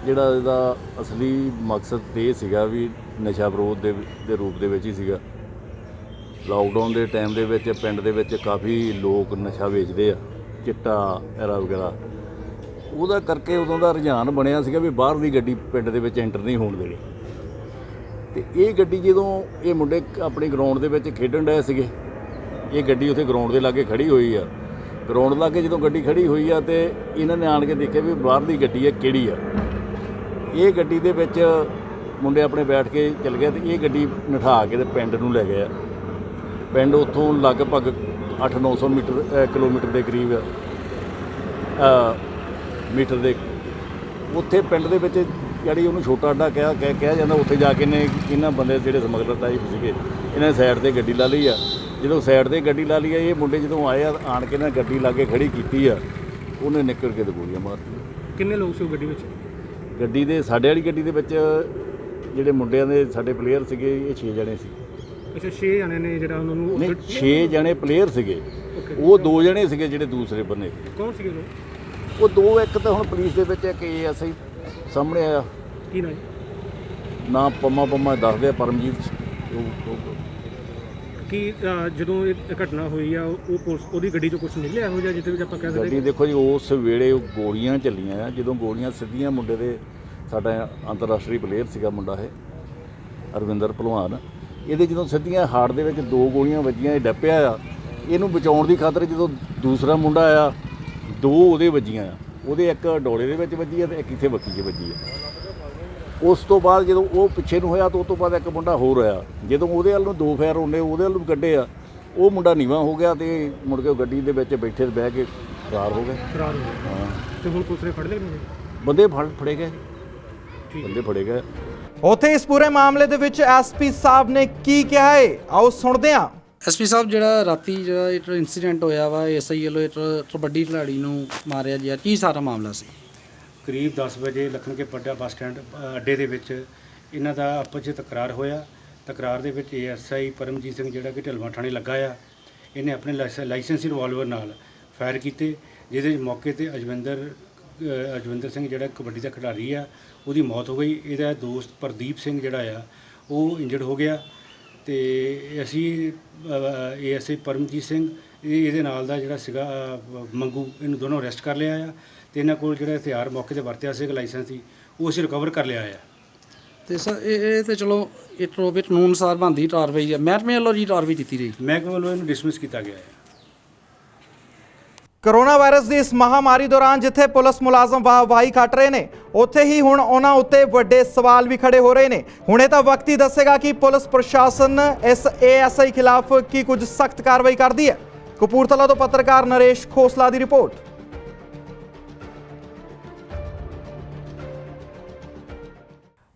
ਜਿਹੜਾ ਇਹਦਾ ਅਸਲੀ ਮਕਸਦ ਇਹ ਸੀਗਾ ਵੀ ਨਸ਼ਾ ਵਿਰੋਧ ਦੇ ਰੂਪ ਦੇ ਵਿੱਚ ਹੀ ਸੀਗਾ। ਲਾਕਡਾਊਨ ਦੇ ਟਾਈਮ ਦੇ ਵਿੱਚ ਪਿੰਡ ਦੇ ਵਿੱਚ ਕਾਫੀ ਲੋਕ ਨਸ਼ਾ ਵੇਚਦੇ ਆ, ਚਿੱਟਾ ਐਰਾ ਵਗੈਰਾ। ਉਹਦਾ ਕਰਕੇ ਉਦੋਂ ਦਾ ਰੁਝਾਨ ਬਣਿਆ ਸੀਗਾ ਵੀ ਬਾਹਰ ਦੀ ਗੱਡੀ ਪਿੰਡ ਦੇ ਵਿੱਚ ਐਂਟਰ ਨਹੀਂ ਹੋਣ ਦੇਣੀ। ਤੇ ਇਹ ਗੱਡੀ ਜਦੋਂ ਇਹ ਮੁੰਡੇ ਆਪਣੀ ਗਰਾਊਂਡ ਦੇ ਵਿੱਚ ਖੇਡਣ ਡਏ ਸੀਗੇ, ਇਹ ਗੱਡੀ ਉੱਥੇ ਗਰਾਊਂਡ ਦੇ ਲਾਗੇ ਖੜੀ ਹੋਈ ਆ। ਗਰਾਊਂਡ ਲਾਗੇ ਜਦੋਂ ਗੱਡੀ ਖੜੀ ਹੋਈ ਆ ਤੇ ਇਹਨਾਂ ਨੇ ਆਣ ਕੇ ਦੇਖਿਆ ਵੀ ਬਾਹਰ ਦੀ ਗੱਡੀ ਹੈ ਕਿਹੜੀ ਆ। ਇਹ ਗੱਡੀ ਦੇ ਵਿੱਚ ਮੁੰਡੇ ਆਪਣੇ ਬੈਠ ਕੇ ਚਲ ਗਏ ਤੇ ਇਹ ਗੱਡੀ ਨਠਾ ਕੇ ਤੇ ਪਿੰਡ ਨੂੰ ਲੈ ਗਏ ਆ। ਪਿੰਡ ਉੱਥੋਂ ਲਗਭਗ 800-900 ਕਿਲੋਮੀਟਰ ਦੇ ਕਰੀਬ ਮੀਟਰ ਦੇ ਉੱਥੇ ਪਿੰਡ ਦੇ ਵਿੱਚ ਜਿਹੜੀ ਉਹਨੂੰ ਛੋਟਾ ਅੱਡਾ ਕਿਹਾ ਜਾਂਦਾ, ਉੱਥੇ ਜਾ ਕੇ ਨੇ ਇਹਨਾਂ ਬੰਦੇ ਜਿਹੜੇ ਸਮਗਲਰ ਟਾਈਪ ਸੀਗੇ ਇਹਨਾਂ ਨੇ ਸਾਈਡ 'ਤੇ ਗੱਡੀ ਲਾ ਲਈ ਆ। ਜਦੋਂ ਸਾਈਡ 'ਤੇ ਗੱਡੀ ਲਾ ਲਈ ਆ, ਇਹ ਮੁੰਡੇ ਜਦੋਂ ਆਏ ਆ ਆਣ ਕੇ ਨਾ ਗੱਡੀ ਲਾਗੇ ਖੜੀ ਕੀਤੀ ਆ, ਉਹਨੇ ਨਿਕਲ ਕੇ ਤੇ ਗੋਲੀਆਂ ਮਾਰਤੀਆਂ। ਕਿੰਨੇ ਲੋਕ ਸੀ ਉਹ ਗੱਡੀ ਵਿੱਚ? ਗੱਡੀ ਦੇ ਸਾਡੇ ਵਾਲੀ ਗੱਡੀ ਦੇ ਵਿੱਚ ਜਿਹੜੇ ਮੁੰਡਿਆਂ ਦੇ ਸਾਡੇ ਪਲੇਅਰ ਸੀਗੇ ਇਹ 6 ਜਣੇ ਸੀ। ਅੱਛਾ, 6 ਜਣੇ ਨੇ ਜਿਹੜਾ ਉਹਨਾਂ ਨੂੰ? ਨਹੀਂ, 6 ਜਣੇ ਪਲੇਅਰ ਸੀਗੇ, ਉਹ 2 ਜਣੇ ਸੀਗੇ ਜਿਹੜੇ ਦੂਸਰੇ ਬੰਨੇ। ਕੌਣ ਸੀਗੇ ਉਹ 2? ਇੱਕ ਤਾਂ ਹੁਣ ਪੁਲਿਸ ਦੇ ਵਿੱਚ ਇੱਕ ਏਐਸਆਈ ਸਾਹਮਣੇ ਆਇਆ। ਕੀ ਨਾ ਨਾ ਪੰਮਾ ਦੱਸਦੇ ਆ, ਪਰਮਜੀਤ। ਕੀ ਜਦੋਂ ਇਹ ਘਟਨਾ ਹੋਈ ਆ ਉਹ ਪੁਲਿਸ ਉਹਦੀ ਗੱਡੀ 'ਚੋਂ ਕੁਛ ਨਿਕਲਿਆ ਇਹੋ ਜਿਹਾ ਜਿਹਦੇ ਵਿੱਚ ਆਪਾਂ ਕਹਿ ਸਕਦੇ? ਗੱਡੀ ਦੇਖੋ ਜੀ, ਉਸ ਵੇਲੇ ਗੋਲੀਆਂ ਚੱਲੀਆਂ ਆ। ਜਦੋਂ ਗੋਲੀਆਂ ਸਿੱਧੀਆਂ ਮੁੰਡੇ ਦੇ, ਸਾਡਾ ਅੰਤਰਰਾਸ਼ਟਰੀ ਪਲੇਅਰ ਸੀਗਾ ਮੁੰਡਾ ਇਹ ਅਰਵਿੰਦਰ ਭਲਵਾਨ, ਇਹਦੇ ਜਦੋਂ ਸਿੱਧੀਆਂ ਹਾਰਟ ਦੇ ਵਿੱਚ 2 ਗੋਲੀਆਂ ਵੱਜੀਆਂ, ਇਹ ਡੱਪਿਆ ਆ। ਇਹਨੂੰ ਬਚਾਉਣ ਦੀ ਖਾਤਰ ਜਦੋਂ ਦੂਸਰਾ ਮੁੰਡਾ ਆਇਆ, 2 ਉਹਦੇ ਵੱਜੀਆਂ ਆ। ਉਹਦੇ ਇੱਕ ਡੋਲੇ ਦੇ ਵਿੱਚ ਵੱਜੀ ਆ ਤੇ ਇੱਕ ਇੱਥੇ ਬੱਕੀ 'ਚ ਵੱਜੀ ਆ। ਉਸ ਤੋਂ ਬਾਅਦ ਜਦੋਂ ਉਹ ਪਿੱਛੇ ਨੂੰ ਹੋਇਆ ਤਾਂ ਉਸ ਤੋਂ ਬਾਅਦ ਇੱਕ ਮੁੰਡਾ ਹੋਰ ਆਇਆ। ਜਦੋਂ ਉਹਦੇ ਵੱਲ ਨੂੰ 2 ਫਾਇਰ ਉਹਨੇ ਉਹਦੇ ਵੱਲ ਨੂੰ ਕੱਢੇ ਆ, ਉਹ ਮੁੰਡਾ ਨੀਵਾਂ ਹੋ ਗਿਆ ਤੇ ਮੁੜ ਕੇ ਗੱਡੀ ਦੇ ਵਿੱਚ ਬੈਠੇ ਬਹਿ ਕੇ ਫਰਾਰ ਹੋ ਗਏ। ਹਾਂ, ਤੇ ਹੁਣ ਪੁਲਿਸ ਨੇ ਫੜ ਲਏ ਬੰਦੇ ਫੜੇ ਗਏ। ਬੰਦੇ ਫੜੇ ਗਏ। ਉੱਥੇ ਇਸ ਪੂਰੇ ਮਾਮਲੇ ਦੇ ਵਿੱਚ ਐਸਪੀ ਸਾਹਿਬ ਨੇ ਕੀ ਕਿਹਾ ਹੈ, ਆਓ ਸੁਣਦੇ ਹਾਂ। ਐਸਪੀ ਸਾਹਿਬ, ਜਿਹੜਾ ਰਾਤੀ ਜਿਹੜਾ ਇਨਸੀਡੈਂਟ ਹੋਇਆ ਵਾ ਐਸਆਈ ਵੱਲੋਂ ਕਬੱਡੀ ਖਿਡਾਰੀ ਨੂੰ ਮਾਰਿਆ ਗਿਆ, ਕੀ ਸਾਰਾ ਮਾਮਲਾ ਸੀ? ਕਰੀਬ 10 ਵਜੇ ਲਖਨਕੇ ਪੱਡਾ ਬੱਸ ਸਟੈਂਡ ਅੱਡੇ ਦੇ ਵਿੱਚ ਇਹਨਾਂ ਦਾ ਆਪਸ 'ਚ ਤਕਰਾਰ ਹੋਇਆ। ਤਕਰਾਰ ਦੇ ਵਿੱਚ ਏਐਸਆਈ ਪਰਮਜੀਤ ਸਿੰਘ ਜਿਹੜਾ ਕਿ ਢਲਵਾਂ ਥਾਣੇ ਲੱਗਾ ਆ, ਇਹਨੇ ਆਪਣੇ ਲਾਇਸੈਂਸੀ ਰਿਵਾਲਵਰ ਨਾਲ ਫਾਇਰ ਕੀਤੇ, ਜਿਹਦੇ ਵਿੱਚ ਮੌਕੇ ਤੇ ਅਜਵਿੰਦਰ ਸਿੰਘ ਜਿਹੜਾ ਕਬੱਡੀ ਦਾ ਖਿਡਾਰੀ ਆ ਉਹਦੀ ਮੌਤ ਹੋ ਗਈ। ਇਹਦਾ ਦੋਸਤ ਪ੍ਰਦੀਪ ਸਿੰਘ ਜਿਹੜਾ ਆ ਉਹ ਇੰਜਰਡ ਹੋ ਗਿਆ। ਤੇ ਅਸੀਂ ਏਐਸਆਈ ਪਰਮਜੀਤ ਸਿੰਘ ਇਹਦੇ ਨਾਲ ਦਾ ਜਿਹੜਾ ਸੀਗਾ ਮੰਗੂ, ਇਹਨੂੰ ਦੋਨੋਂ ਅਰੈਸਟ ਕਰ ਲਿਆ ਆ ਤੇ ਇਹਨਾਂ ਕੋਲ ਜਿਹੜਾ ਹਥਿਆਰ ਮੌਕੇ ਤੇ ਵਰਤਿਆ ਸੀ ਲਾਇਸੈਂਸ ਸੀ, ਉਹ ਅਸੀਂ ਰਿਕਵਰ ਕਰ ਲਿਆ ਆ। ਤੇ ਸਰ ਇਹ ਤੇ ਚਲੋ ਇਹ ਟਰੋਬਿਟ ਕਾਨੂੰਨ ਅਨੁਸਾਰ ਬਣਦੀ ਕਾਰਵਾਈ ਆ, ਮਹਿਕਮੇ ਵੱਲੋਂ ਜੀ ਕਾਰਵਾਈ ਕੀਤੀ ਰਹੀ? ਮਹਿਕਮੇ ਵੱਲੋਂ ਇਹਨੂੰ ਡਿਸਮਿਸ ਕੀਤਾ ਗਿਆ ਹੈ। ਕੋਰੋਨਾ ਵਾਇਰਸ ਦੀ ਇਸ ਮਹਾਮਾਰੀ ਦੌਰਾਨ ਜਿੱਥੇ ਪੁਲਿਸ ਮੁਲਾਜ਼ਮ ਵਾਹਵਾਹੀ ਖੱਟ ਰਹੇ ਨੇ, ਉੱਥੇ ਹੀ ਹੁਣ ਉਹਨਾਂ ਉੱਤੇ ਵੱਡੇ ਸਵਾਲ ਵੀ ਖੜੇ ਹੋ ਰਹੇ ਨੇ। ਹੁਣੇ ਤਾਂ ਵਕਤ ਹੀ ਦੱਸੇਗਾ ਕਿ ਪੁਲਿਸ ਪ੍ਰਸ਼ਾਸਨ ਇਸ ASI ਖਿਲਾਫ ਕੀ ਕੁਝ ਸਖਤ ਕਾਰਵਾਈ ਕਰਦੀ ਹੈ। ਕਪੂਰਥਲਾ ਤੋਂ ਪੱਤਰਕਾਰ ਨਰੇਸ਼ ਖੋਸਲਾ ਦੀ ਰਿਪੋਰਟ।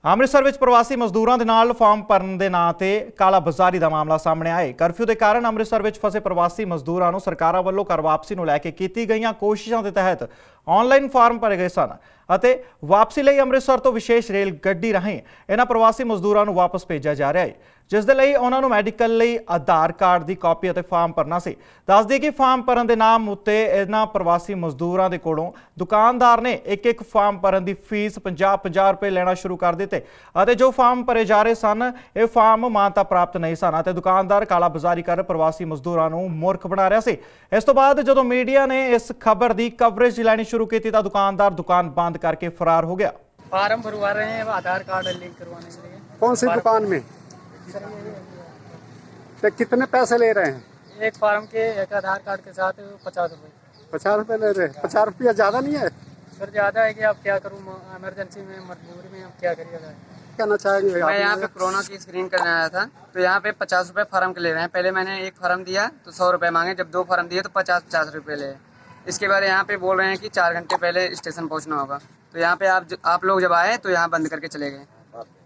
ਅੰਮ੍ਰਿਤਸਰ ਵਿੱਚ ਪ੍ਰਵਾਸੀ ਮਜ਼ਦੂਰਾਂ ਦੇ ਨਾਲ ਫਾਰਮ ਭਰਨ ਦੇ ਨਾਂ ਤੇ ਕਾਲਾ ਬਾਜ਼ਾਰੀ ਦਾ ਮਾਮਲਾ ਸਾਹਮਣੇ ਆਇਆ। ਕਰਫਿਊ ਦੇ ਕਾਰਨ ਅੰਮ੍ਰਿਤਸਰ ਵਿੱਚ ਫਸੇ ਪ੍ਰਵਾਸੀ ਮਜ਼ਦੂਰਾਂ ਨੂੰ ਸਰਕਾਰਾਂ ਵੱਲੋਂ ਘਰ ਵਾਪਸੀ ਨੂੰ ਲੈ ਕੇ ਕੀਤੀ ਗਈਆਂ ਕੋਸ਼ਿਸ਼ਾਂ ਦੇ ਤਹਿਤ ਆਨਲਾਈਨ ਫਾਰਮ ਭਰੇ ਗਏ ਸਨ ਅਤੇ ਵਾਪਸੀ ਲਈ ਅੰਮ੍ਰਿਤਸਰ ਤੋਂ ਵਿਸ਼ੇਸ਼ ਰੇਲ ਗੱਡੀ ਰਾਹੀਂ ਇਹਨਾਂ ਪ੍ਰਵਾਸੀ ਮਜ਼ਦੂਰਾਂ ਨੂੰ ਵਾਪਸ ਭੇਜਿਆ ਜਾ ਰਿਹਾ ਹੈ, ਜਿਸ ਦੇ ਲਈ ਉਹਨਾਂ ਨੂੰ ਮੈਡੀਕਲ ਲਈ ਆਧਾਰ ਕਾਰਡ ਦੀ ਕਾਪੀ ਅਤੇ ਫਾਰਮ ਭਰਨਾ ਸੀ। ਦੱਸ ਦਈਏ ਕਿ ਫਾਰਮ ਭਰਨ ਦੇ ਨਾਮ ਉੱਤੇ ਇਹਨਾਂ ਪ੍ਰਵਾਸੀ ਮਜ਼ਦੂਰਾਂ ਦੇ ਕੋਲੋਂ ਦੁਕਾਨਦਾਰ ਨੇ ਇੱਕ ਫਾਰਮ ਭਰਨ ਦੀ ਫੀਸ 50 ਰੁਪਏ ਲੈਣਾ ਸ਼ੁਰੂ ਕਰ ਦਿੱਤੇ ਅਤੇ ਜੋ ਫਾਰਮ ਭਰੇ ਜਾ ਰਹੇ ਸਨ ਇਹ ਫਾਰਮ ਮਾਨਤਾ ਪ੍ਰਾਪਤ ਨਹੀਂ ਸਨ ਅਤੇ ਦੁਕਾਨਦਾਰ ਕਾਲਾ ਬਾਜ਼ਾਰੀ ਕਰ ਪ੍ਰਵਾਸੀ ਮਜ਼ਦੂਰਾਂ ਨੂੰ ਮੂਰਖ ਬਣਾ ਰਿਹਾ ਸੀ। ਇਸ ਤੋਂ ਬਾਅਦ ਜਦੋਂ ਮੀਡੀਆ ਨੇ ਇਸ ਖਬਰ ਦੀ कवरेज ਲੈਣੀ शुरू की तो दुकानदार दुकान बंद करके फरार हो गया। फार्म भरवा रहे हैं आधार कार्ड लिंक करवाने के लिए। कौन सी दुकान में? तो कितने पैसे ले रहे हैं? एक फार्म के एक आधार कार्ड के साथ 50 रुपए। 50 रुपए ले रहे हैं? 50 रुपया ज़्यादा नहीं है सर? ज़्यादा है कि अब क्या करूँ, इमरजेंसी में मजबूरी में अब क्या करिएगा। कहना चाहेंगे? मैं यहाँ पे कोरोना की स्क्रीन करने आया था तो यहाँ पे 50 रुपए फार्म के ले रहे हैं। पहले मैंने एक फार्म दिया तो 100 रुपए मांगे, जब 2 फार्म दिए तो 50 रुपए ले। इसके बाद यहाँ पे बोल रहे हैं कि 4 घंटे पहले स्टेशन पहुँचना होगा। तो यहाँ पे आप लोग जब आए तो यहाँ बंद करके चले गए,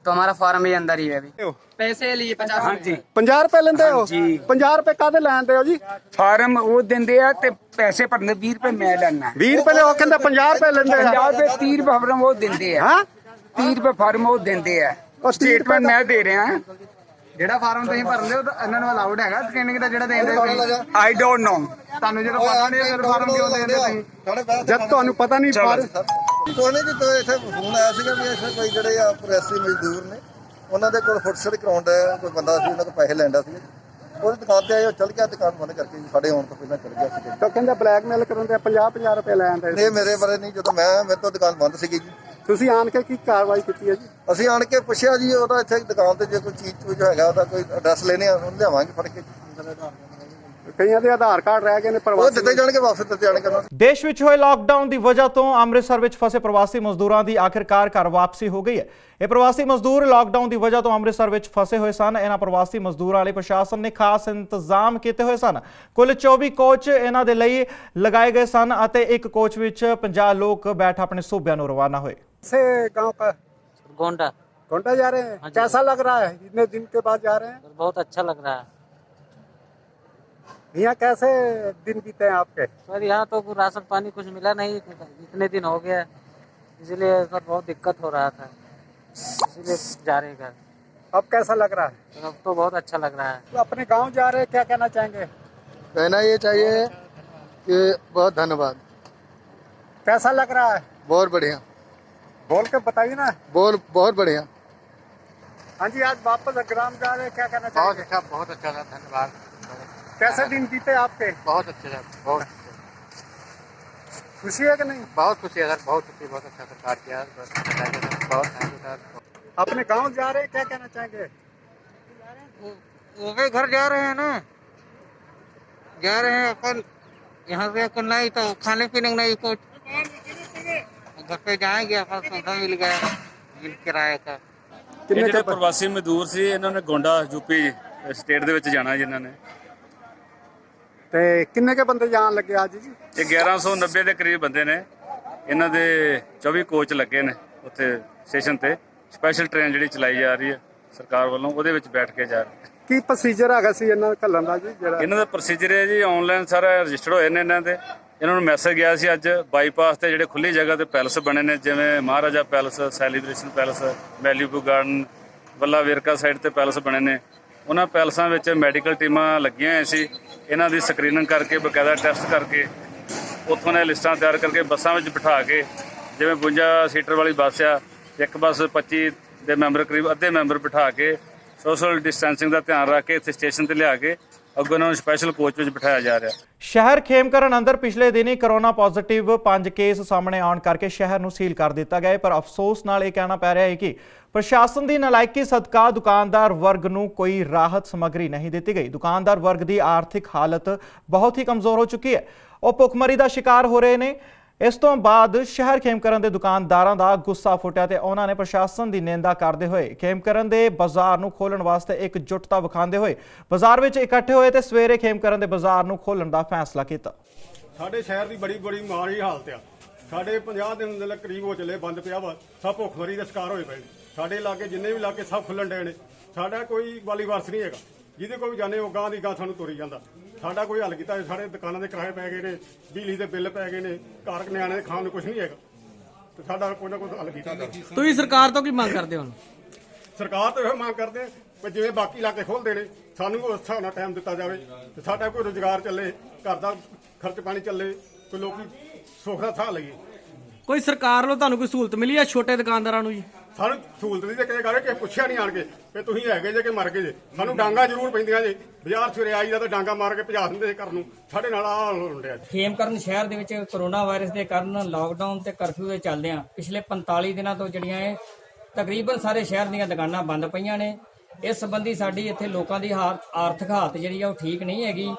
तो हमारा फार्म भी अंदर ही है। अभी पैसे लिए 50। हाँ जी 50 रुपए लेंदे हो? 50 रुपए कादे लैंदे हो जी? फार्म वो देंदे आ ते पैसे भरने 20 रुपए मैं लेना। 20 रुपए ले, वो कहंदा 50 रुपए लेंदे आ। 50 रुपए 30 रुपए फार्म वो देंदे आ। हां 30 रुपए फार्म वो देंदे आ और स्टेटमेंट मैं दे रहा हां। ਜਿਹੜਾ ਫਾਰਮ ਤੁਸੀਂ ਭਰਦੇ ਹੋ ਤਾਂ ਇਹਨਾਂ ਨੂੰ ਅਲਾਉਡ ਹੈਗਾ ਸਕੈਨਿੰਗ ਦਾ ਜਿਹੜਾ ਦੇਂਦੇ ਤੁਸੀਂ? I don't know. ਤੁਹਾਨੂੰ ਜਦੋਂ ਪਤਾ ਨਹੀਂ ਫਿਰ ਫਾਰਮ ਕਿਉਂ ਦੇਂਦੇ ਤੁਸੀਂ? जब ਤੁਹਾਨੂੰ ਪਤਾ ਨਹੀਂ ਫਾਰਮ ਕੋਈ ਨਹੀਂ ਤੋਂ ਇੱਥੇ ਫੋਨ ਆਇਆ ਸੀਗਾ ਵੀ ਇੱਥੇ ਕੋਈ ਜਿਹੜੇ ਆ ਪ੍ਰਵਾਸੀ ਮਜ਼ਦੂਰ ਨੇ ਉਹਨਾਂ ਦੇ ਕੋਲ ਫੁੱਟਸਟ ਕਰਾਉਣ ਦਾ ਕੋਈ ਬੰਦਾ ਸੀ, ਉਹਨਾਂ ਕੋਲ ਪੈਸੇ ਲੈਂਦਾ ਸੀ। ਉਹਦੀ ਦੁਕਾਨ ਤੇ ਆਏ, ਉਹ ਚਲ ਗਿਆ, ਦੁਕਾਨ ਬੰਦ ਕਰਕੇ ਸਾਡੇ ਆਉਣ ਤੋਂ ਪਹਿਲਾਂ ਚਲ ਗਿਆ ਸੀ। ਤਾਂ ਕਹਿੰਦਾ ਬਲੈਕਮੇਲ ਕਰਾਉਂਦੇ 50 ਰੁਪਏ ਲੈ ਆਂਦੇ। ਇਹ ਮੇਰੇ ਬਾਰੇ ਨਹੀਂ, ਜਦੋਂ ਮੇਰੇ ਤੋਂ ਦੁਕਾਨ ਬੰਦ ਸੀਗੀ ਜੀ। ਤੁਸੀਂ ਆਣ ਕੇ ਕੀ ਕਾਰਵਾਈ ਕੀਤੀ ਹੈ ਜੀ? ਅਸੀਂ ਆਣ ਕੇ ਪੁੱਛਿਆ ਜੀ, ਉਹਦਾ ਇੱਥੇ ਦੁਕਾਨ ਤੇ ਜੇ ਕੋਈ ਚੀਜ਼ ਹੈਗਾ ਉਹਦਾ ਕੋਈ ਐਡਰੈਸ ਲੈਣੇ ਆ ਉਹਨੂੰ ਲਿਆਵਾਂਗੇ ਫੜ ਕੇ। ਕਈਆਂ ਦੇ ਆਧਾਰ ਕਾਰਡ ਰਹਿ ਗਏ ਨੇ, ਉਹ ਦਿੱਤੇ ਜਾਣਗੇ, ਵਾਪਸ ਦਿੱਤੇ ਜਾਣਗੇ। ਦੇਸ਼ ਵਿੱਚ ਹੋਏ ਲਾਕਡਾਊਨ ਦੀ ਵਜ੍ਹਾ ਤੋਂ ਅੰਮ੍ਰਿਤਸਰ ਵਿੱਚ ਫਸੇ ਪ੍ਰਵਾਸੀ ਮਜ਼ਦੂਰਾਂ ਦੀ ਆਖਿਰਕਾਰ ਘਰ ਵਾਪਸੀ ਹੋ ਗਈ ਹੈ। ਇਹ ਪ੍ਰਵਾਸੀ ਮਜ਼ਦੂਰ ਲਾਕਡਾਊਨ ਦੀ ਵਜ੍ਹਾ ਤੋਂ ਅੰਮ੍ਰਿਤਸਰ ਵਿੱਚ ਫਸੇ ਹੋਏ ਸਨ। ਇਹਨਾਂ ਪ੍ਰਵਾਸੀ ਮਜ਼ਦੂਰਾਂ ਲਈ ਪ੍ਰਸ਼ਾਸਨ ਨੇ ਖਾਸ ਇੰਤਜ਼ਾਮ ਕੀਤੇ ਹੋਏ ਸਨ। ਕੁੱਲ 24 ਕੋਚ ਇਹਨਾਂ ਦੇ ਲਈ ਲਗਾਏ ਗਏ ਸਨ ਅਤੇ ਇੱਕ ਕੋਚ ਵਿੱਚ 50 ਲੋਕ ਬੈਠ ਆਪਣੇ ਸੂਬਿਆਂ ਨੂੰ ਰਵਾਨਾ ਹੋਏ। से गांव का गोंडा गोंडा जा रहे हैं? कैसा लग रहा है इतने दिन के बाद जा रहे हैं? बहुत अच्छा लग रहा है। यहाँ कैसे दिन बीते हैं आपके? सर यहाँ तो राशन पानी कुछ मिला नहीं, इतने दिन हो गया, इसलिए सर बहुत दिक्कत हो रहा था, इसीलिए जा रहे घर। अब कैसा लग रहा है? अब तो बहुत अच्छा लग रहा है। तो अपने गांव जा रहे हैं, क्या कहना चाहेंगे? कहना ये चाहिए कि बहुत धन्यवाद। कैसा लग रहा है? बहुत बढ़िया। बोल के बताइए ना। बहुत बढ़िया। हाँ जी, आज वापस ग्राम जा रहे हैं, क्या कहना चाहेंगे? बहुत अच्छा था, धन्यवाद। कैसे दिन बीते आपके? बहुत अच्छे सर, बहुत खुशी है कि नहीं? बहुत खुशी है सर, बहुत खुशी, बहुत अच्छा सरकार किया, बहुत थैंक यू सर। अपने गांव जा रहे हैं, क्या कहना चाहेंगे? वो भी घर जा रहे हैं ना, जा रहे हैं अपन यहाँ से अपन नहीं तो खाने पीने नहीं, कुछ घर पे जाएंगे, अपन सौदा मिल गया, मिल किराए का। ਜਿਹੜੇ ਪ੍ਰਵਾਸੀ ਮਜ਼ਦੂਰ ਸੀ ਇਹਨਾਂ ਨੇ ਗੋਂਡਾ ਯੂਪੀ ਸਟੇਟ ਦੇ ਵਿੱਚ ਜਾਣਾ ਜਿਨ੍ਹਾਂ ਨੇ। ਤੇ ਕਿੰਨੇ ਕੇ ਬੰਦੇ ਜਾਣ ਲੱਗੇ ਅੱਜ ਜੀ? ਇਹ 1190 ਦੇ ਕਰੀਬ ਬੰਦੇ ਨੇ। ਇਹਨਾਂ ਦੇ 24 ਕੋਚ ਲੱਗੇ ਨੇ ਉੱਥੇ ਸਟੇਸ਼ਨ ਤੇ। ਸਪੈਸ਼ਲ ਟ੍ਰੇਨ ਜਿਹੜੀ ਚਲਾਈ ਜਾ ਰਹੀ ਹੈ ਸਰਕਾਰ ਵੱਲੋਂ, ਉਹਦੇ ਵਿੱਚ ਬੈਠ ਕੇ ਜਾ ਰਹੇ। ਕੀ ਪ੍ਰੋਸੀਜਰ ਹੈਗਾ ਸੀ ਇਹਨਾਂ ਘੱਲਣ ਦਾ ਜੀ? ਜਿਹੜਾ ਇਹਨਾਂ ਦਾ ਪ੍ਰੋਸੀਜਰ ਹੈ ਜੀ, ਆਨਲਾਈਨ ਸਾਰਾ ਰਜਿਸਟਰ ਹੋਏ ਨੇ ਇਹਨਾਂ ਦੇ। ਇਹਨਾਂ ਨੂੰ ਮੈਸੇਜ ਗਿਆ ਸੀ ਅੱਜ ਬਾਈਪਾਸ ਤੇ ਜਿਹੜੇ ਖੁੱਲੀ ਜਗ੍ਹਾ ਤੇ ਪੈਲਸ ਬਣੇ ਨੇ, ਜਿਵੇਂ Maharaja palace, celebration palace, Malibu garden, Valla Verka side ਤੇ ਪੈਲਸ ਬਣੇ ਨੇ। ਉਹਨਾਂ ਪੈਲਸਾਂ ਵਿੱਚ ਮੈਡੀਕਲ ਟੀਮਾਂ ਲੱਗੀਆਂ ਹੋਈਆਂ ਸੀ। ਇਹਨਾਂ ਦੀ ਸਕਰੀਨਿੰਗ ਕਰਕੇ, ਬਕਾਇਦਾ ਟੈਸਟ ਕਰਕੇ, ਉੱਥੋਂ ਨੇ ਲਿਸਟਾਂ ਤਿਆਰ ਕਰਕੇ ਬੱਸਾਂ ਵਿੱਚ ਬਿਠਾ ਕੇ, ਜਿਵੇਂ 52 ਸੀਟਰ ਵਾਲੀ ਬੱਸ ਆ, ਇੱਕ ਬੱਸ 25 ਦੇ ਮੈਂਬਰ ਕਰੀਬ ਅੱਧੇ ਮੈਂਬਰ ਬਿਠਾ ਕੇ ਸੋਸ਼ਲ ਡਿਸਟੈਂਸਿੰਗ ਦਾ ਧਿਆਨ ਰੱਖ ਕੇ ਇੱਥੇ ਸਟੇਸ਼ਨ ਤੇ ਲਿਆ ਕੇ ਅੱਗੋਂ ਇਹਨਾਂ ਨੂੰ ਸਪੈਸ਼ਲ ਕੋਚ ਵਿੱਚ ਬਿਠਾਇਆ ਜਾ ਰਿਹਾ। ਸ਼ਹਿਰ ਖੇਮਕਰਨ ਅੰਦਰ ਪਿਛਲੇ ਦਿਨੀ ਕੋਰੋਨਾ ਪੋਜ਼ਿਟਿਵ 5 ਕੇਸ ਸਾਹਮਣੇ ਆਉਣ ਕਰਕੇ ਸ਼ਹਿਰ ਨੂੰ ਸੀਲ ਕਰ ਦਿੱਤਾ ਗਿਆ ਹੈ, ਪਰ ਅਫਸੋਸ ਨਾਲ ਇਹ ਕਹਿਣਾ ਪੈ ਰਿਹਾ ਹੈ ਕਿ ਪ੍ਰਸ਼ਾਸਨ ਦੀ ਨਲਾਇਕੀ ਸਦਕਾ ਦੁਕਾਨਦਾਰ ਵਰਗ ਨੂੰ ਕੋਈ ਰਾਹਤ ਸਮੱਗਰੀ ਨਹੀਂ ਦਿੱਤੀ ਗਈ। ਦੁਕਾਨਦਾਰ ਵਰਗ ਦੀ ਆਰਥਿਕ ਹਾਲਤ ਬਹੁਤ ਹੀ ਕਮਜ਼ੋਰ ਹੋ ਚੁੱਕੀ ਹੈ। ਉਹ ਭੁੱਖਮਰੀ ਦਾ ਸ਼ਿਕਾਰ ਹੋ ਰਹੇ ਨੇ। ਇਸ ਤੋਂ ਬਾਅਦ ਸ਼ਹਿਰ ਖੇਮਕਰਨ ਦੇ ਦੁਕਾਨਦਾਰਾਂ ਦਾ ਗੁੱਸਾ ਫੁੱਟਿਆ ਤੇ ਉਹਨਾਂ ਨੇ ਪ੍ਰਸ਼ਾਸਨ ਦੀ ਨਿੰਦਾ ਕਰਦੇ ਹੋਏ ਖੇਮਕਰਨ ਦੇ ਬਾਜ਼ਾਰ ਨੂੰ ਖੋਲ੍ਹਣ ਵਾਸਤੇ ਇਕਜੁੱਟਤਾ ਵਿਖਾਉਂਦੇ ਹੋਏ ਬਾਜ਼ਾਰ ਵਿੱਚ ਇਕੱਠੇ ਹੋਏ ਤੇ ਸਵੇਰੇ ਖੇਮਕਰਨ ਦੇ ਬਾਜ਼ਾਰ ਨੂੰ ਖੋਲ੍ਹਣ ਦਾ ਫੈਸਲਾ ਕੀਤਾ। ਸਾਡੇ ਸ਼ਹਿਰ ਦੀ ਬੜੀ ਮਾੜੀ ਹਾਲਤ ਆ। ਸਾਡੇ 50 ਦਿਨ ਦੇ ਕਰੀਬ ਹੋ ਚੱਲੇ ਬੰਦ ਪਿਆ ਵਾ। ਸਭ ਭੁੱਖਮਰੀ ਦਾ ਸ਼ਿਕਾਰ ਹੋਏ ਪਏ ਨੇ। ਸਾਡੇ ਇਲਾਕੇ ਜਿੰਨੇ ਵੀ ਇਲਾਕੇ ਸਭ ਖੁੱਲਣ ਡਏ ਨੇ। ਸਾਡਾ ਕੋਈ ਵਾਲੀ ਵਾਰਸ ਨਹੀਂ ਹੈਗਾ। ਜਿਹਦੇ ਕੋਲ ਵੀ ਜਾਣੇ ਉਹ ਗਾਂ ਦੀ ਗਾਂ ਸਾਨੂੰ ਤੁਰੀ ਜਾਂਦਾ। ਸਾਡਾ ਕੋਈ ਹੱਲ ਕੀਤਾ। ਸਾਡੇ ਦੁਕਾਨਾਂ ਦੇ ਕਿਰਾਏ ਪੈ ਗਏ ਨੇ, ਬਿਜਲੀ ਦੇ ਬਿੱਲ ਪੈ ਗਏ ਨੇ, ਘਰ ਨਿਆਣੇ ਦੇ ਖਾਣ ਨੂੰ ਕੁਝ ਨਹੀਂ ਹੈਗਾ ਤੇ ਸਾਡਾ ਕੋਈ ਨਾ ਕੋਈ ਹੱਲ ਕੀਤਾ ਜਾਵੇ। ਤੁਸੀਂ ਸਰਕਾਰ ਤੋਂ ਕੀ ਮੰਗ ਕਰਦੇ ਹੋ? ਸਰਕਾਰ ਤੋਂ ਇਹ ਮੰਗ ਕਰਦੇ ਵੀ ਜਿਵੇਂ ਬਾਕੀ ਇਲਾਕੇ ਖੋਲ੍ਹਦੇ ਨੇ ਸਾਨੂੰ ਉਸ ਹਿਸਾਬ ਨਾਲ ਟਾਈਮ ਦਿੱਤਾ ਜਾਵੇ ਤੇ ਸਾਡਾ ਕੋਈ ਰੁਜ਼ਗਾਰ ਚੱਲੇ, ਘਰ ਦਾ ਖਰਚ ਪਾਣੀ ਚੱਲੇ, ਕੋਈ ਲੋਕੀ ਸੁੱਖ ਦਾ ਸਾਹ ਲਈਏ। ਕੋਈ ਸਰਕਾਰ ਵੱਲੋਂ ਤੁਹਾਨੂੰ ਕੋਈ ਸਹੂਲਤ ਮਿਲੀ ਹੈ ਛੋਟੇ ਦੁਕਾਨਦਾਰਾਂ ਨੂੰ ਜੀ? ਸਾਨੂੰ ਸਹੂਲਤ ਦੀ ਤੇ ਕਿਤੇ ਕਰੇ ਕਿ ਪੁੱਛਿਆ ਨਹੀਂ ਆਣ ਕੇ ਵੀ ਤੁਸੀਂ ਹੈਗੇ ਜੇ ਕਿ ਮਰ ਗਏ ਜੇ। ਸਾਨੂੰ ਡਾਂਗਾ ਜ਼ਰੂਰ ਪੈਂਦੀਆਂ ਜੇ। ਬਾਜ਼ਾਰ ਸਵੇਰੇ ਆਈਦਾ ਤਾਂ ਡਾਂਗਾ ਮਾਰ ਕੇ ਭਜਾ ਦਿੰਦੇ ਘਰ ਨੂੰ। ਸਾਡੇ ਨਾਲ ਆ ਹੁੰਦਿਆ। ਖੇਮਕਰਨ ਸ਼ਹਿਰ ਦੇ ਵਿੱਚ ਕਰੋਨਾ ਵਾਇਰਸ ਦੇ ਕਾਰਨ ਲਾਕਡਾਊਨ ਤੇ ਕਰਫਿਊ ਦੇ ਚੱਲਦਿਆਂ ਪਿਛਲੇ 45 ਦਿਨਾਂ ਤੋਂ ਜਿਹੜੀਆਂ ਇਹ ਤਕਰੀਬਨ ਸਾਰੇ ਸ਼ਹਿਰ ਦੀਆਂ ਦੁਕਾਨਾਂ ਬੰਦ ਪਈਆਂ ਨੇ। ਇਸ ਸੰਬੰਧੀ ਸਾਡੀ ਇੱਥੇ ਲੋਕਾਂ ਦੀ ਆਰਥਿਕ ਹਾਲਤ ਜਿਹੜੀ ਆ ਉਹ ਠੀਕ ਨਹੀਂ ਹੈਗੀ।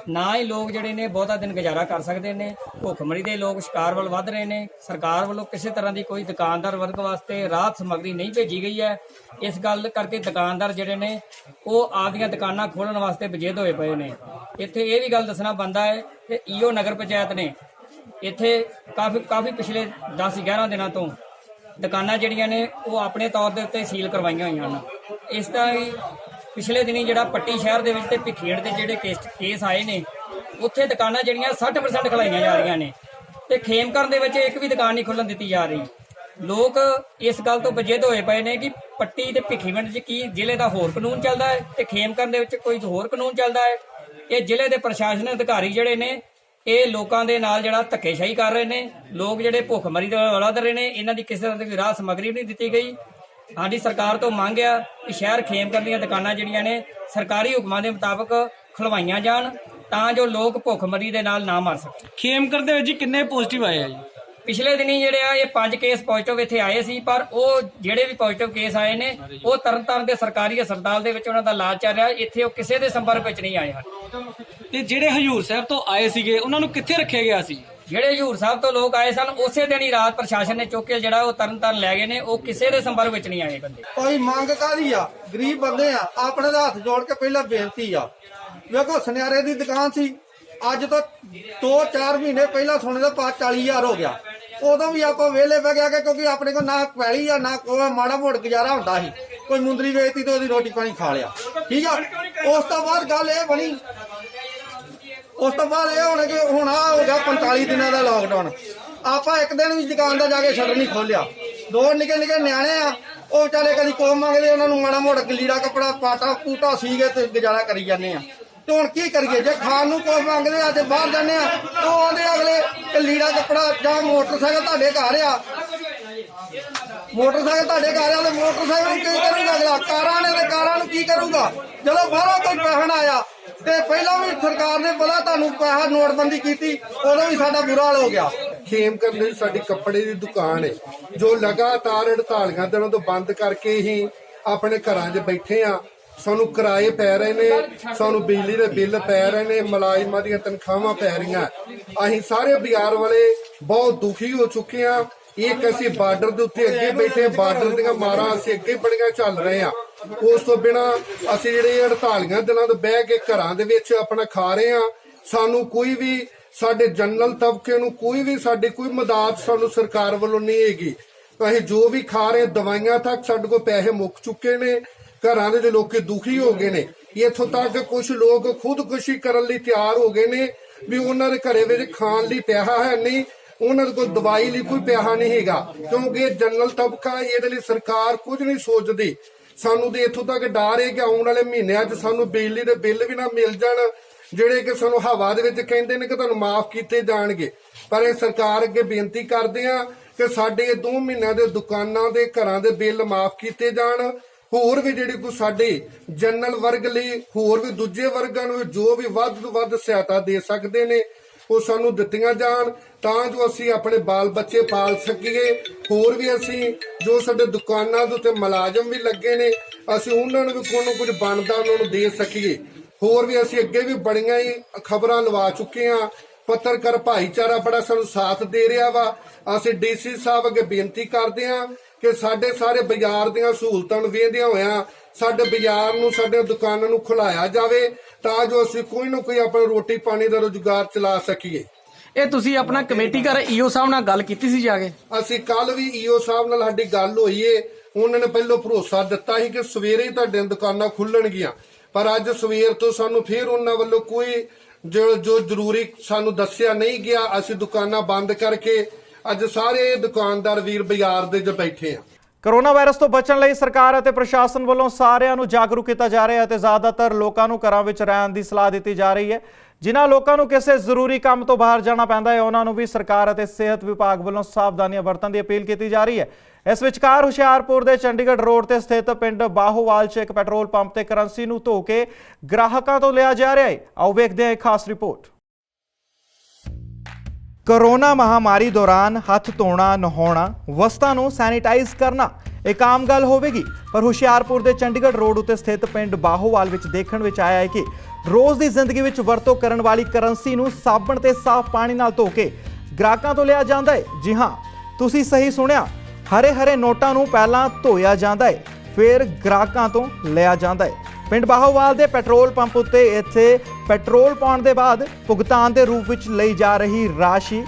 ਨਾ ਹੀ ਲੋਕ ਜਿਹੜੇ ਨੇ ਬਹੁਤਾ ਦਿਨ ਗੁਜ਼ਾਰਾ ਕਰ ਸਕਦੇ ਨੇ। ਭੁੱਖਮਰੀ ਦੇ ਲੋਕ ਸ਼ਿਕਾਰ ਵੱਲ ਵੱਧ ਰਹੇ ਨੇ। ਸਰਕਾਰ ਵੱਲੋਂ ਕਿਸੇ ਤਰ੍ਹਾਂ ਦੀ ਕੋਈ ਦੁਕਾਨਦਾਰ ਵਰਗ ਵਾਸਤੇ ਰਾਹਤ ਸਮੱਗਰੀ ਨਹੀਂ ਭੇਜੀ ਗਈ ਹੈ। ਇਸ ਗੱਲ ਕਰਕੇ ਦੁਕਾਨਦਾਰ ਜਿਹੜੇ ਨੇ ਉਹ ਆਪਦੀਆਂ ਦੁਕਾਨਾਂ ਖੋਲ੍ਹਣ ਵਾਸਤੇ ਬਜੇਦ ਹੋਏ ਪਏ ਨੇ। ਇੱਥੇ ਇਹ ਵੀ ਗੱਲ ਦੱਸਣਾ ਬਣਦਾ ਹੈ ਕਿ ਈਓ ਨਗਰ ਪੰਚਾਇਤ ਨੇ ਇੱਥੇ ਕਾਫੀ ਪਿਛਲੇ 10-11 ਦਿਨਾਂ ਤੋਂ ਦੁਕਾਨਾਂ ਜਿਹੜੀਆਂ ਨੇ ਉਹ ਆਪਣੇ ਤੌਰ ਦੇ ਉੱਤੇ ਸੀਲ ਕਰਵਾਈਆਂ ਹੋਈਆਂ ਹਨ। ਇਸ ਤਰ੍ਹਾਂ ਹੀ ਪਿਛਲੇ ਦਿਨੀ ਜਿਹੜਾ ਪੱਟੀ ਸ਼ਹਿਰ ਦੇ ਵਿੱਚ ਤੇ ਭਿੱਖੀਵਿੰਡ ਦੇ ਜਿਹੜੇ ਕੇਸ ਆਏ ਨੇ ਉੱਥੇ ਦੁਕਾਨਾਂ ਜਿਹੜੀਆਂ 60% ਖਲਾਈਆਂ ਜਾ ਰਹੀਆਂ ਨੇ ਤੇ ਖੇਮਕਰਨ ਦੇ ਵਿੱਚ ਇੱਕ ਵੀ ਦੁਕਾਨ ਨਹੀਂ ਖੁੱਲ੍ਹਣ ਦਿੱਤੀ ਜਾ ਰਹੀ। ਲੋਕ ਇਸ ਗੱਲ ਤੋਂ ਬਜੇਦ ਹੋਏ ਪਏ ਨੇ ਕਿ ਪੱਟੀ ਤੇ ਭਿੱਖੀਵਿੰਡ 'ਚ ਕੀ ਜ਼ਿਲ੍ਹੇ ਦਾ ਹੋਰ ਕਾਨੂੰਨ ਚੱਲਦਾ ਹੈ ਤੇ ਖੇਮਕਰਨ ਦੇ ਵਿੱਚ ਕੋਈ ਹੋਰ ਕਾਨੂੰਨ ਚੱਲਦਾ ਹੈ। ਇਹ ਜ਼ਿਲ੍ਹੇ ਦੇ ਪ੍ਰਸ਼ਾਸਨਿਕ ਅਧਿਕਾਰੀ ਜਿਹੜੇ ਨੇ ਇਹ ਲੋਕਾਂ ਦੇ ਨਾਲ ਜਿਹੜਾ ਧੱਕੇਸ਼ਾਹੀ ਕਰ ਰਹੇ ਨੇ। ਲੋਕ ਜਿਹੜੇ ਭੁੱਖਮਰੀ ਦੇ ਵੱਧ ਰਹੇ ਨੇ, ਇਹਨਾਂ ਦੀ ਕਿਸੇ ਤਰ੍ਹਾਂ ਦੀ ਰਾਹਤ ਸਮੱਗਰੀ ਨਹੀਂ ਦਿੱਤੀ ਗਈ। ਸਾਡੀ ਸਰਕਾਰ ਤੋਂ ਮੰਗ ਆ ਕਿ ਸ਼ਹਿਰ ਖੇਮਕਰਨ ਦੀਆਂ ਦੁਕਾਨਾਂ ਜਿਹੜੀਆਂ ਨੇ ਸਰਕਾਰੀ ਹੁਕਮਾਂ ਦੇ ਮੁਤਾਬਕ ਖੁਲਵਾਈਆਂ ਜਾਣ ਤਾਂ ਜੋ ਲੋਕ ਭੁੱਖਮਰੀ ਦੇ ਨਾਲ ਨਾ ਮਰ ਸਕਣ। ਖੇਮਕਰਨ ਦੇ ਵਿੱਚ ਕਿੰਨੇ ਪੋਜ਼ਿਟਿਵ ਆਏ ਆ ਜੀ? ਪਿਛਲੇ ਦਿਨੀ ਜਿਹੜੇ ਆ ਇਹ 5 ਕੇਸ ਪੋਜ਼ਿਟਿਵ ਇੱਥੇ ਆਏ ਸੀ, ਪਰ ਉਹ ਜਿਹੜੇ ਵੀ ਪੋਜ਼ਿਟਿਵ ਕੇਸ ਆਏ ਨੇ ਉਹ ਤਰਨਤਾਰਨ ਦੇ ਸਰਕਾਰੀ ਹਸਪਤਾਲ ਦੇ ਵਿੱਚ ਉਹਨਾਂ ਦਾ ਇਲਾਜ ਚੱਲ ਰਿਹਾ। ਇੱਥੇ ਉਹ ਕਿਸੇ ਦੇ ਸੰਪਰਕ ਵਿੱਚ ਨਹੀਂ ਆਏ ਹਨ। ਤੇ ਜਿਹੜੇ ਹਜੂਰ ਸਾਹਿਬ ਤੋਂ ਆਏ ਸੀਗੇ ਉਹਨਾਂ ਨੂੰ ਕਿੱਥੇ ਰੱਖਿਆ ਗਿਆ ਸੀ? ਜਿਹੜੇ ਹਜੂਰ ਸਾਹਿਬ ਤੋਂ ਲੋਕ ਆਏ ਸਨ ਉਸੇ ਦਿਨ ਹੀ ਰਾਤ ਪ੍ਰਸ਼ਾਸਨ ਨੇ ਚੁੱਕ ਕੇ ਜਿਹੜਾ ਉਹ ਤਰਨਤਾਰਨ ਲੈ ਗਏ ਨੇ। ਉਹ ਕਿਸੇ ਦੇ ਸੰਪਰਕ ਵਿੱਚ ਨਹੀਂ ਆਏ ਬੰਦੇ। ਕੋਈ ਮੰਗ ਕਾਹਦੀ ਆ? ਗਰੀਬ ਬੰਦੇ ਆ। ਆਪਣੇ ਦਾ ਹੱਥ ਜੋੜ ਕੇ ਪਹਿਲਾਂ ਬੇਨਤੀ ਆ। ਵੇਖੋ ਸੁਨਿਆਰੇ ਦੀ ਦੁਕਾਨ ਸੀ, ਅੱਜ ਤੋਂ 2-4 ਮਹੀਨੇ ਪਹਿਲਾਂ ਸੋਨੇ ਦਾ ਭਾਅ 40,000 ਹੋ ਗਿਆ। ਉਦੋਂ ਵੀ ਆਪਾਂ ਵਿਹਲੇ ਪੈ ਗਿਆ ਕਿਉਂਕਿ ਆਪਣੇ ਕੋਲ ਨਾ ਪੈਲੀ ਆ ਨਾ ਕੋਈ ਮਾੜਾ ਮੋੜ ਗੁਜ਼ਾਰਾ ਹੁੰਦਾ ਸੀ। ਕੋਈ ਮੁੰਦਰੀ ਵੇਚਤੀ ਤੇ ਉਹਦੀ ਰੋਟੀ ਪਾਣੀ ਖਾ ਲਿਆ। ਠੀਕ ਆ। ਉਸ ਤੋਂ ਬਾਅਦ ਗੱਲ ਇਹ ਬਣੀ, ਉਸ ਤੋਂ ਬਾਅਦ ਇਹ ਹੋਣਾ ਕਿ ਹੁਣ ਆ ਹੋ ਗਿਆ 45 ਦਿਨਾਂ ਦਾ ਲਾਕਡਾਊਨ। ਆਪਾਂ ਇੱਕ ਦਿਨ ਵੀ ਦੁਕਾਨ ਦਾ ਜਾ ਕੇ ਸ਼ਟਰ ਨਹੀਂ ਖੋਲਿਆ। 2 ਨਿੱਕੇ ਨਿਆਣੇ ਆ, ਉਹ ਵਿਚਾਰੇ ਕਦੀ ਕੋ ਮੰਗਦੇ, ਉਹਨਾਂ ਨੂੰ ਮਾੜਾ ਮੋਟਾ ਲੀੜਾ ਕੱਪੜਾ ਪਾਟਾ ਪੂਟਾ ਸੀਗੇ ਤੇ ਗੁਜ਼ਾਰਾ ਕਰੀ ਜਾਂਦੇ ਆ। ਤੇ ਹੁਣ ਕੀ ਕਰੀਏ? ਜੇ ਖਾਣ ਨੂੰ ਕੁਝ ਮੰਗਦੇ ਆ ਤੇ ਬਾਹਰ ਜਾਂਦੇ ਆ ਤਾਂ ਆਉਂਦੇ ਅਗਲੇ ਕਿ ਲੀੜਾ ਕੱਪੜਾ ਜਾਂ ਮੋਟਰਸਾਈਕਲ ਤੁਹਾਡੇ ਘਰ ਆ, ਮੋਟਰਸਾਈਕਲ ਤੁਹਾਡੇ ਘਰ ਆ ਤੇ ਮੋਟਰਸਾਈਕਲ ਨੂੰ ਕੀ ਕਰੂਗਾ ਅਗਲਾ? ਕਾਰਾਂ ਨੇ ਤੇ ਕਾਰਾਂ ਨੂੰ ਕੀ ਕਰੂਗਾ? ਜਦੋਂ ਬਾਹਰੋਂ ਕੋਈ ਪੈਸਾ ਆਇਆ ਤੇ ਪਹਿਲਾਂ ਵੀ ਸਰਕਾਰ ਨੇ ਪਤਾ ਤੁਹਾਨੂੰ ਪੈਸਾ ਨੋਟਬੰਦੀ ਕੀਤੀ, ਉਦੋਂ ਵੀ ਸਾਡਾ ਬੁਰਾ ਹਾਲ ਹੋ ਗਿਆ। ਖੇਮਕਰਨ ਦੀ ਸਾਡੀ ਕੱਪੜੇ ਦੀ ਦੁਕਾਨ ਹੈ ਜੋ ਲਗਾਤਾਰ 48 ਦਿਨਾਂ ਤੋਂ ਬੰਦ ਕਰਕੇ ਹੀ ਆਪਣੇ ਘਰਾਂ 'ਚ ਬੈਠੇ ਆ। ਸਾਨੂੰ ਕਿਰਾਏ ਪੈ ਰਹੇ ਨੇ, ਸਾਨੂੰ ਬਿਜਲੀ ਦੇ ਬਿੱਲ ਪੈ ਰਹੇ ਨੇ, ਮੁਲਾਜ਼ਮਾਂ ਦੀਆਂ ਤਨਖਾਹਾਂ ਪੈ ਰਹੀਆਂ। ਅਸੀਂ ਸਾਰੇ ਬਾਜ਼ਾਰ ਵਾਲੇ ਬਹੁਤ ਦੁਖੀ ਹੋ ਚੁੱਕੇ ਆ। ਇੱਕ ਅਸੀਂ ਬਾਰਡਰ ਦੇ ਉੱਤੇ ਅੱਗੇ ਬੈਠੇ, ਬਾਰਡਰ ਦੀਆਂ ਮਾਰਾਂ ਅਸੀਂ ਅੱਗੇ ਬੜੀਆਂ ਚੱਲ ਰਹੇ ਆ। ਉਸ ਤੋਂ ਬਿਨਾਂ ਅਸੀਂ ਜਿਹੜੇ 48 ਦਿਨਾਂ ਤੋਂ ਬਹਿ ਕੇ ਘਰਾਂ ਦੇ ਵਿੱਚ ਆਪਣਾ ਖਾ ਰਹੇ ਆ। ਸਾਨੂੰ ਕੋਈ ਵੀ ਸਾਡੇ ਜਨਰਲ ਤਬਕੇ ਨੂੰ ਕੋਈ ਮਦਦ ਸਾਨੂੰ ਸਰਕਾਰ ਵੱਲੋਂ ਨਹੀਂ ਹੈਗੀ। ਅਸੀਂ ਜੋ ਵੀ ਖਾ ਰਹੇ ਦਵਾਈਆਂ ਤੱਕ ਸਾਡੇ ਕੋਲ ਪੈਸੇ ਮੁੱਕ ਚੁੱਕੇ ਨੇ। ਘਰਾਂ ਦੇ ਲੋਕੀ ਦੁਖੀ ਹੋ ਗਏ ਨੇ। ਇੱਥੋਂ ਤੱਕ ਕੁਝ ਲੋਕ ਖੁਦਕੁਸ਼ੀ ਕਰਨ ਲਈ ਤਿਆਰ ਹੋ ਗਏ ਨੇ ਵੀ ਉਹਨਾਂ ਦੇ ਘਰੇ ਵਿੱਚ ਖਾਣ ਲਈ ਪੈਸਾ ਹੈ ਨਹੀਂ, ਉਹਨਾਂ ਦੇ ਕੋਲ ਦਵਾਈ ਲਈ ਕੋਈ ਪੈਸਾ ਨਹੀਂ ਹੈਗਾ ਕਿਉਂਕਿ ਇਹ ਜਨਰਲ ਤਬਕਾ, ਇਹਦੇ ਲਈ ਸਰਕਾਰ ਕੁਝ ਨਹੀਂ ਸੋਚਦੀ। ਸਾਨੂੰ ਤੇ ਇੱਥੋਂ ਤੱਕ ਡਰ ਹੈ ਕਿ ਆਉਣ ਵਾਲੇ ਮਹੀਨਿਆਂ 'ਚ ਸਾਨੂੰ ਬਿਜਲੀ ਦੇ ਬਿੱਲ ਵੀ ਨਾ ਮਿਲ ਜਾਣ, ਜਿਹੜੇ ਕਿ ਸਾਨੂੰ ਹਵਾ ਦੇ ਵਿੱਚ ਕਹਿੰਦੇ ਨੇ ਕਿ ਤੁਹਾਨੂੰ ਮਾਫ ਕੀਤੇ ਜਾਣਗੇ। ਪਰ ਇਹ ਸਰਕਾਰ ਅੱਗੇ ਬੇਨਤੀ ਕਰਦੇ ਆ ਕਿ ਸਾਡੇ 2 ਮਹੀਨਿਆਂ ਦੇ ਦੁਕਾਨਾਂ ਦੇ ਘਰਾਂ ਦੇ ਬਿੱਲ ਮਾਫ ਕੀਤੇ ਜਾਣ। ਹੋਰ ਵੀ ਜਿਹੜੀ ਕੋਈ ਸਾਡੇ ਜਨਰਲ ਵਰਗ ਲਈ ਹੋਰ ਵੀ ਦੂਜੇ ਵਰਗਾਂ ਨੂੰ ਜੋ ਵੀ ਵੱਧ ਤੋਂ ਵੱਧ ਸਹਾਇਤਾ ਦੇ ਸਕਦੇ ਨੇ ਉਹ ਸਾਨੂੰ ਦਿੱਤੀਆਂ ਜਾਣ ਤਾਂ ਜੋ ਅਸੀਂ ਆਪਣੇ ਬਾਲ ਬੱਚੇ ਪਾਲ ਸਕੀਏ। ਹੋਰ ਵੀ ਅਸੀਂ ਜੋ ਸਾਡੇ ਦੁਕਾਨਾਂ ਦੇ ਉੱਤੇ ਮੁਲਾਜ਼ਮ ਵੀ ਲੱਗੇ ਨੇ, ਅਸੀਂ ਉਹਨਾਂ ਨੂੰ ਵੀ ਕੋਈ ਨਾ ਕੁਝ ਬਣਦਾ ਉਹਨਾਂ ਨੂੰ ਦੇ ਸਕੀਏ। ਹੋਰ ਵੀ ਅਸੀਂ ਅੱਗੇ ਵੀ ਬੜੀਆਂ ਹੀ ਖਬਰਾਂ ਲਵਾ ਚੁੱਕੇ ਹਾਂ। ਪੱਤਰਕਾਰ ਭਾਈਚਾਰਾ ਬੜਾ ਸਾਨੂੰ ਸਾਥ ਦੇ ਰਿਹਾ ਵਾ। ਅਸੀਂ ਡੀਸੀ ਸਾਹਿਬ ਅੱਗੇ ਬੇਨਤੀ ਕਰਦੇ ਹਾਂ ਕਿ ਸਾਡੇ ਸਾਰੇ ਬਾਜ਼ਾਰ ਦੀਆਂ ਸਹੂਲਤਾਂ ਨੂੰ ਵੇਖਦਿਆਂ ਹੋਇਆਂ ਸਾਡੇ ਬਾਜ਼ਾਰ ਨੂੰ, ਸਾਡੇ ਦੁਕਾਨਾਂ ਨੂੰ ਖੁਲਾਇਆ ਜਾਵੇ ਤਾਂ ਜੋ ਅਸੀਂ ਕੋਈ ਨਾ ਕੋਈ ਆਪਣਾ ਰੋਟੀ ਪਾਣੀ ਦਾ ਰੁਜ਼ਗਾਰ ਚਲਾ ਸਕੀਏ। ਇਹ ਤੁਸੀਂ ਆਪਣਾ ਕਮੇਟੀ ਘਰ ਈਓ ਸਾਹਿਬ ਨਾਲ ਗੱਲ ਕੀਤੀ ਸੀ ਜਾ ਕੇ? ਅਸੀਂ ਕੱਲ ਵੀ ਈਓ ਸਾਹਿਬ ਨਾਲ ਸਾਡੀ ਗੱਲ ਹੋਈ ਏ। ਉਹਨਾਂ ਨੇ ਪਹਿਲਾਂ ਭਰੋਸਾ ਦਿੱਤਾ ਸੀ ਕਿ ਸਵੇਰੇ ਹੀ ਤੁਹਾਡੀਆਂ ਦੁਕਾਨਾਂ ਖੁੱਲਣਗੀਆਂ, ਪਰ ਅੱਜ ਸਵੇਰ ਤੋਂ ਸਾਨੂੰ ਫਿਰ ਉਹਨਾਂ ਵੱਲੋਂ ਕੋਈ ਜੋ ਜ਼ਰੂਰੀ ਸਾਨੂੰ ਦੱਸਿਆ ਨਹੀਂ ਗਿਆ। ਅਸੀਂ ਦੁਕਾਨਾਂ ਬੰਦ ਕਰਕੇ ਅੱਜ ਸਾਰੇ ਦੁਕਾਨਦਾਰ ਵੀਰ ਬਾਜ਼ਾਰ ਦੇ 'ਚ ਬੈਠੇ ਆ। ਕੋਰੋਨਾ ਵਾਇਰਸ ਤੋਂ ਬਚਣ ਲਈ ਸਰਕਾਰ ਅਤੇ ਪ੍ਰਸ਼ਾਸਨ ਵੱਲੋਂ ਸਾਰਿਆਂ ਨੂੰ ਜਾਗਰੂਕ ਕੀਤਾ ਜਾ ਰਿਹਾ ਹੈ ਤੇ ਜ਼ਿਆਦਾਤਰ ਲੋਕਾਂ ਨੂੰ ਘਰਾਂ ਵਿੱਚ ਰਹਿਣ ਦੀ ਸਲਾਹ ਦਿੱਤੀ ਜਾ ਰਹੀ ਹੈ। ਜਿਨ੍ਹਾਂ ਲੋਕਾਂ ਨੂੰ ਕਿਸੇ ਜ਼ਰੂਰੀ ਕੰਮ ਤੋਂ ਬਾਹਰ ਜਾਣਾ ਪੈਂਦਾ ਹੈ ਉਹਨਾਂ ਨੂੰ ਵੀ ਸਰਕਾਰ ਅਤੇ ਸਿਹਤ ਵਿਭਾਗ ਵੱਲੋਂ ਸਾਵਧਾਨੀਆਂ ਵਰਤਣ ਦੀ ਅਪੀਲ ਕੀਤੀ ਜਾ ਰਹੀ ਹੈ। ਇਸ ਵਿਚਕਾਰ ਹੁਸ਼ਿਆਰਪੁਰ ਦੇ ਚੰਡੀਗੜ੍ਹ ਰੋਡ ਤੇ ਸਥਿਤ ਪਿੰਡ ਬਾਹੋਵਾਲ 'ਚ ਇੱਕ ਪੈਟਰੋਲ ਪੰਪ ਤੇ ਕਰੰਸੀ ਨੂੰ ਧੋ ਕੇ ਗ੍ਰਾਹਕਾਂ ਤੋਂ ਲਿਆ ਜਾ ਰਿਹਾ ਹੈ। ਆਓ ਵੇਖਦੇ ਹਾਂ ਇੱਕ ਖਾਸ ਰਿਪੋਰਟ। कोरोना महामारी दौरान हथ धोना, नहाउणा, वस्तां नूं सैनिटाइज करना एक आम गल होवेगी, पर हुशियारपुर के चंडीगढ़ रोड उत्ते स्थित पिंड बाहोवाल विच देखण विच आया है कि रोज़ की जिंदगी विच वरतों करन वाली करंसी नूं साबण ते साफ पानी नाल धो के ग्राहकां तो लिया जांदा है। जी हाँ, तुसीं सही सुनिया, हरे हरे नोटां नूं पहलां धोया जांदा है, फिर ग्राहकां तो लिया जांदा है। पिंड बाहोवाल के पैट्रोल पंप उत्ते इत्थे पैट्रोल पाउण दे बाद भुगतान के रूप विच लई जा रही राशि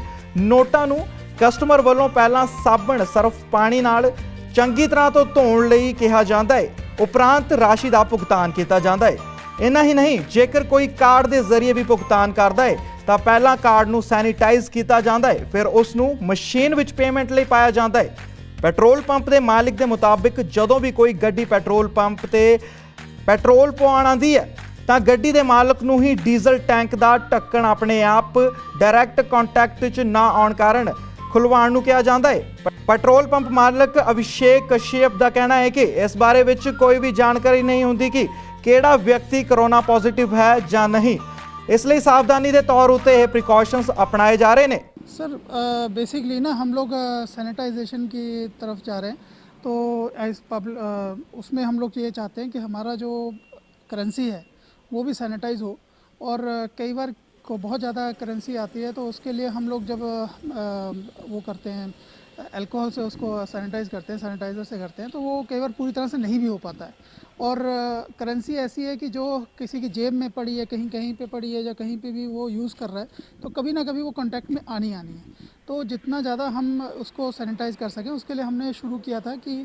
नोटां नूं कस्टमर वालों पहलां साबण सरफ पानी नाल चंगी तरह तो धोण लई कहा जांदा है, उपरांत राशि का भुगतान किया जांदा है। इन्ना ही नहीं, जेकर कोई कार्ड के जरिए भी भुगतान करता है तो पहला कार्ड नूं सैनिटाइज किया जांदा है, फिर उस नूं मशीन विच पेमेंट लई पाया जांदा है। पैट्रोल पंप के मालिक के मुताबिक जदों भी कोई गड्डी पैट्रोल पंप ते ਪੈਟਰੋਲ ਪਵਾਉਣ ਆਉਂਦੀ ਹੈ ਤਾਂ ਗੱਡੀ ਦੇ ਮਾਲਕ ਨੂੰ ਹੀ ਡੀਜ਼ਲ ਟੈਂਕ ਦਾ ਢੱਕਣ ਆਪਣੇ ਆਪ ਡਾਇਰੈਕਟ ਕੰਟੈਕਟ 'ਚ ਨਾ ਆਉਣ ਕਾਰਨ ਖੁਲਵਾਉਣ ਨੂੰ ਕਿਹਾ ਜਾਂਦਾ ਹੈ। ਪੈਟਰੋਲ ਪੰਪ ਮਾਲਕ ਅਭਿਸ਼ੇਕ ਕਸ਼ਯਪ ਦਾ ਕਹਿਣਾ ਹੈ ਕਿ ਇਸ ਬਾਰੇ ਵਿੱਚ ਕੋਈ ਵੀ ਜਾਣਕਾਰੀ ਨਹੀਂ ਹੁੰਦੀ ਕਿ ਕਿਹੜਾ ਵਿਅਕਤੀ ਕੋਰੋਨਾ ਪੋਜ਼ਿਟਿਵ ਹੈ ਜਾਂ ਨਹੀਂ, ਇਸ ਲਈ ਸਾਵਧਾਨੀ ਦੇ ਤੌਰ ਉੱਤੇ ਇਹ ਪ੍ਰੀਕਾਸ਼ਨਸ ਅਪਣਾਏ ਜਾ ਰਹੇ ਨੇ। सर बेसिकली ना हम लोग सैनिटाइजेशन की तरफ जा रहे हैं, तो उसमें हम लोग ये चाहते हैं कि हमारा जो करेंसी है वो भी सैनिटाइज हो, और कई बार को बहुत ज़्यादा करेंसी आती है तो उसके लिए हम लोग जब वो करते हैं अल्कोहल से उसको सैनिटाइज़ करते हैं, सैनिटाइज़र से करते हैं, तो वो कई बार पूरी तरह से नहीं भी हो पाता है। और करेंसी ऐसी है कि जो किसी की जेब में पड़ी है, कहीं कहीं पे पड़ी है या कहीं पे भी वो यूज़ कर रहा है, तो कभी ना कभी वो कांटेक्ट में आनी है। तो जितना ज़्यादा हम उसको सैनिटाइज़ कर सकें उसके लिए हमने शुरू किया था कि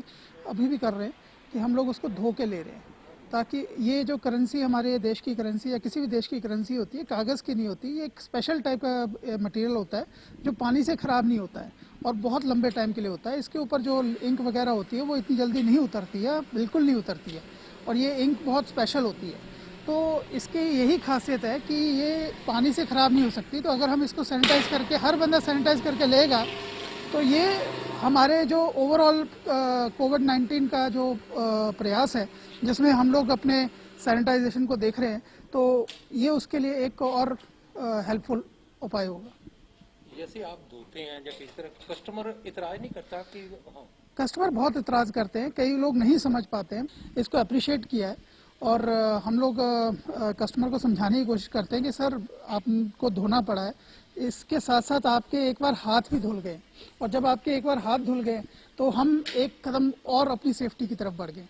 अभी भी कर रहे हैं कि हम लोग उसको धो के ले रहे हैं, ताकि ये जो करेंसी हमारे देश की करेंसी या किसी भी देश की करेंसी होती है, कागज़ की नहीं होती, ये एक स्पेशल टाइप का मटेरियल होता है जो पानी से ख़राब नहीं होता है और बहुत लंबे टाइम के लिए होता है। इसके ऊपर जो इंक वगैरह होती है वो इतनी जल्दी नहीं उतरती है, बिल्कुल नहीं उतरती है, और ये इंक बहुत स्पेशल होती है। तो इसकी यही खासियत है कि ये पानी से ख़राब नहीं हो सकती। तो अगर हम इसको सैनिटाइज़ करके, हर बंदा सैनिटाइज़ करके लेगा, तो ये हमारे जो ओवरऑल कोविड-19 का जो प्रयास है जिसमें हम लोग अपने सैनिटाइजेशन को देख रहे हैं, तो ये उसके लिए एक और हेल्पफुल उपाय होगा। जैसे आप धोते हैं या किस तरह, कस्टमर इतराज़ नहीं करता कि कस्टमर बहुत इतराज़ करते हैं, कई लोग नहीं समझ पाते हैं। इसको अप्रिशिएट किया है और हम लोग कस्टमर को समझाने की कोशिश करते हैं कि सर आपको धोना पड़ा है, इसके साथ साथ आपके एक बार हाथ भी धुल गए, और जब आपके एक बार हाथ धुल गए तो हम एक कदम और अपनी सेफ्टी की तरफ बढ़ गए।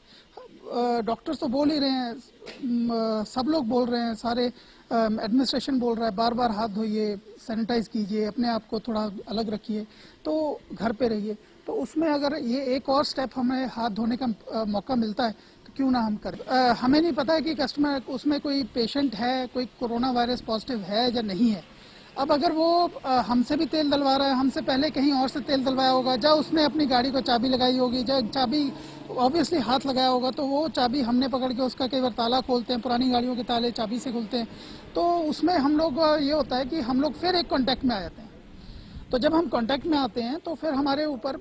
डॉक्टर्स तो बोल ही रहे हैं, सब लोग बोल रहे हैं, सारे एडमिनिस्ट्रेशन बोल रहा है बार बार हाथ धोइए, सैनिटाइज़ कीजिए, अपने आप को थोड़ा अलग रखिए, तो घर पे रहिए। तो उसमें अगर ये एक और स्टेप हमें हाथ धोने का मौका मिलता है तो क्यों ना हम करें। हमें नहीं पता है कि कस्टमर उसमें कोई पेशेंट है, कोई कोरोना वायरस पॉजिटिव है या नहीं है। अब अगर वो हमसे भी तेल डलवा रहा है, हमसे पहले कहीं और से तेल डलवाया होगा, या उसने अपनी गाड़ी को चाबी लगाई होगी, या चाबी ऑब्वियसली हाथ लगाया होगा, तो वो चाबी हमने पकड़ के उसका कई बार ताला खोलते हैं, पुरानी गाड़ियों के ताले चाबी से खोलते हैं, तो उसमें हम लोग ये होता है कि हम लोग फिर एक कॉन्टैक्ट में आ जाते हैं। तो जब हम कांटेक्ट में आते हैं तो फिर हमारे ऊपर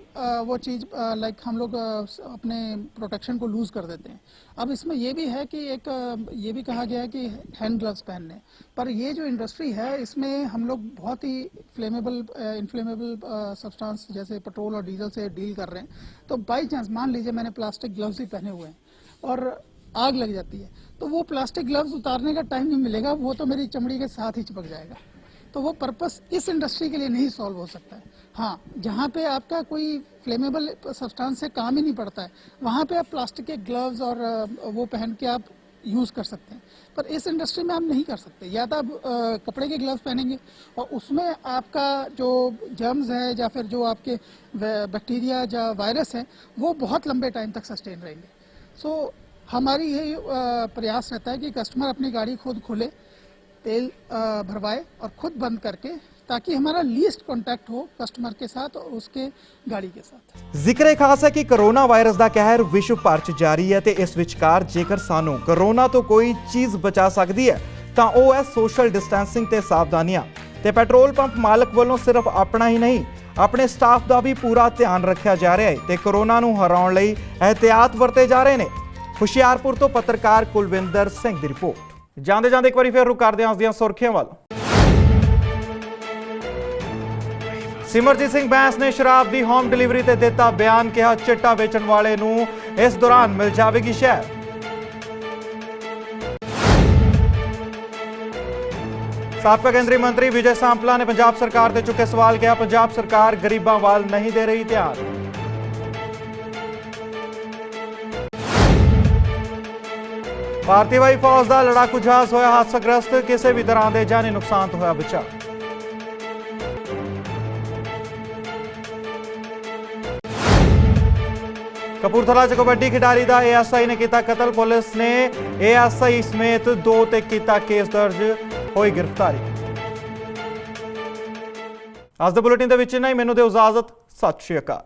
वो चीज़ लाइक हम लोग अपने प्रोटेक्शन को लूज़ कर देते हैं। अब इसमें ये भी है कि एक ये भी कहा गया है कि हैंड ग्लव्स पहनने, पर ये जो इंडस्ट्री है इसमें हम लोग बहुत ही इन्फ्लेमेबल सब्सटेंस जैसे पेट्रोल और डीजल से डील कर रहे हैं। तो बाई चांस मान लीजिए मैंने प्लास्टिक ग्लव्स ही पहने हुए हैं और आग लग जाती है, तो वो प्लास्टिक ग्लव्स उतारने का टाइम नहीं मिलेगा, वो तो मेरी चमड़ी के साथ ही चिपक जाएगा। तो वो पर्पस इस इंडस्ट्री के लिए नहीं सॉल्व हो सकता है। हाँ, जहाँ पे आपका कोई फ्लेमेबल सब्सटेंस से काम ही नहीं पड़ता है, वहाँ पे आप प्लास्टिक के ग्लव्स और वो पहन के आप यूज़ कर सकते हैं, पर इस इंडस्ट्री में आप नहीं कर सकते। या तो आप कपड़े के ग्लव्स पहनेंगे और उसमें आपका जो जर्म्स है या फिर जो आपके बैक्टीरिया या वायरस है वो बहुत लंबे टाइम तक सस्टेन रहेंगे। सो हमारी यही प्रयास रहता है कि कस्टमर अपनी गाड़ी खुद खोले, तेल भरवाए और खुद बंद करके, ताकि हमारा लीस्ट कांटेक्ट हो कस्टमर के साथ और उसके गाड़ी के साथ। ਜ਼ਿਕਰ ਖਾਸ ਹੈ ਕਿ ਕਰੋਨਾ ਵਾਇਰਸ ਦਾ ਕਹਿਰ ਵਿਸ਼ਵ ਭਰ 'ਚ ਜਾਰੀ ਹੈ ਤੇ ਇਸ ਵਿਚਕਾਰ ਜੇਕਰ ਸਾਨੂੰ ਕਰੋਨਾ ਤੋਂ ਕੋਈ ਚੀਜ਼ ਬਚਾ ਸਕਦੀ ਹੈ ਤਾਂ ਉਹ ਹੈ ਸੋਸ਼ਲ ਡਿਸਟੈਂਸਿੰਗ ਤੇ ਸਾਵਧਾਨੀਆਂ। ਤੇ ਪੈਟਰੋਲ ਪੰਪ ਮਾਲਕ ਵੱਲੋਂ ਸਿਰਫ ਆਪਣਾ ਹੀ ਨਹੀਂ ਆਪਣੇ ਸਟਾਫ ਦਾ ਵੀ ਪੂਰਾ ਧਿਆਨ ਰੱਖਿਆ ਜਾ ਰਿਹਾ ਹੈ ਤੇ ਕਰੋਨਾ ਨੂੰ ਹਰਾਉਣ ਲਈ ਇਹਤਿਆਤ ਵਰਤੇ ਜਾ ਰਹੇ ਨੇ। ਹੁਸ਼ਿਆਰਪੁਰ ਤੋਂ ਪੱਤਰਕਾਰ ਕੁਲਵਿੰਦਰ ਸਿੰਘ ਦੀ ਰਿਪੋਰਟ। ਜਾਂਦੇ ਜਾਂਦੇ ਇੱਕ ਵਾਰੀ ਫਿਰ ਰੁਕ ਕਰਦੇ ਹਾਂ ਉਸ ਦੀਆਂ ਸੁਰਖੀਆਂ ਵੱਲ। ਸਿਮਰਜੀਤ ਸਿੰਘ ਬੈਂਸ ਨੇ ਸ਼ਰਾਬ ਦੀ ਹੋਮ ਡਿਲੀਵਰੀ ਤੇ ਦਿੱਤਾ ਬਿਆਨ, ਕਿਹਾ ਚਿੱਟਾ ਵੇਚਣ ਵਾਲੇ ਨੂੰ ਇਸ ਦੌਰਾਨ ਮਿਲ ਜਾਵੇਗੀ ਸ਼ਹਿ। ਸਾਬਕਾ ਕੇਂਦਰੀ ਮੰਤਰੀ ਵਿਜੇ ਸਾਂਪਲਾ ਨੇ ਪੰਜਾਬ ਸਰਕਾਰ ਤੇ ਚੁੱਕੇ ਸਵਾਲ, ਕਿਹਾ ਪੰਜਾਬ ਸਰਕਾਰ ਗਰੀਬਾਂ ਵੱਲ ਨਹੀਂ ਦੇ ਰਹੀ ਧਿਆਨ। ਭਾਰਤੀ ਵਾਯੂ ਫੌਜ ਦਾ ਲੜਾਕੂ ਜਹਾਜ਼ ਹੋਇਆ ਹਾਦਸਾਗ੍ਰਸਤ, ਕਿਸੇ ਵੀ ਤਰ੍ਹਾਂ ਦੇ ਜਾਨੀ ਨੁਕਸਾਨ ਤੋਂ ਹੋਇਆ ਬਚਾਅ। ਕਪੂਰਥਲਾ 'ਚ ਕਬੱਡੀ ਖਿਡਾਰੀ ਦਾ ਏਐਸਆਈ ਨੇ ਕੀਤਾ ਕਤਲ, ਪੁਲਿਸ ਨੇ ਏਐਸਆਈ ਸਮੇਤ 2 ਤੇ ਕੀਤਾ ਕੇਸ ਦਰਜ, ਹੋਈ ਗ੍ਰਿਫਤਾਰੀ। ਅੱਜ ਦੇ ਬੁਲੇਟਿਨ ਦੇ ਵਿੱਚ ਇੰਨਾ ਹੀ, ਮੈਨੂੰ ਦਿਓ ਇਜਾਜ਼ਤ, ਸਤਿ ਸ਼੍ਰੀ ਅਕਾਲ।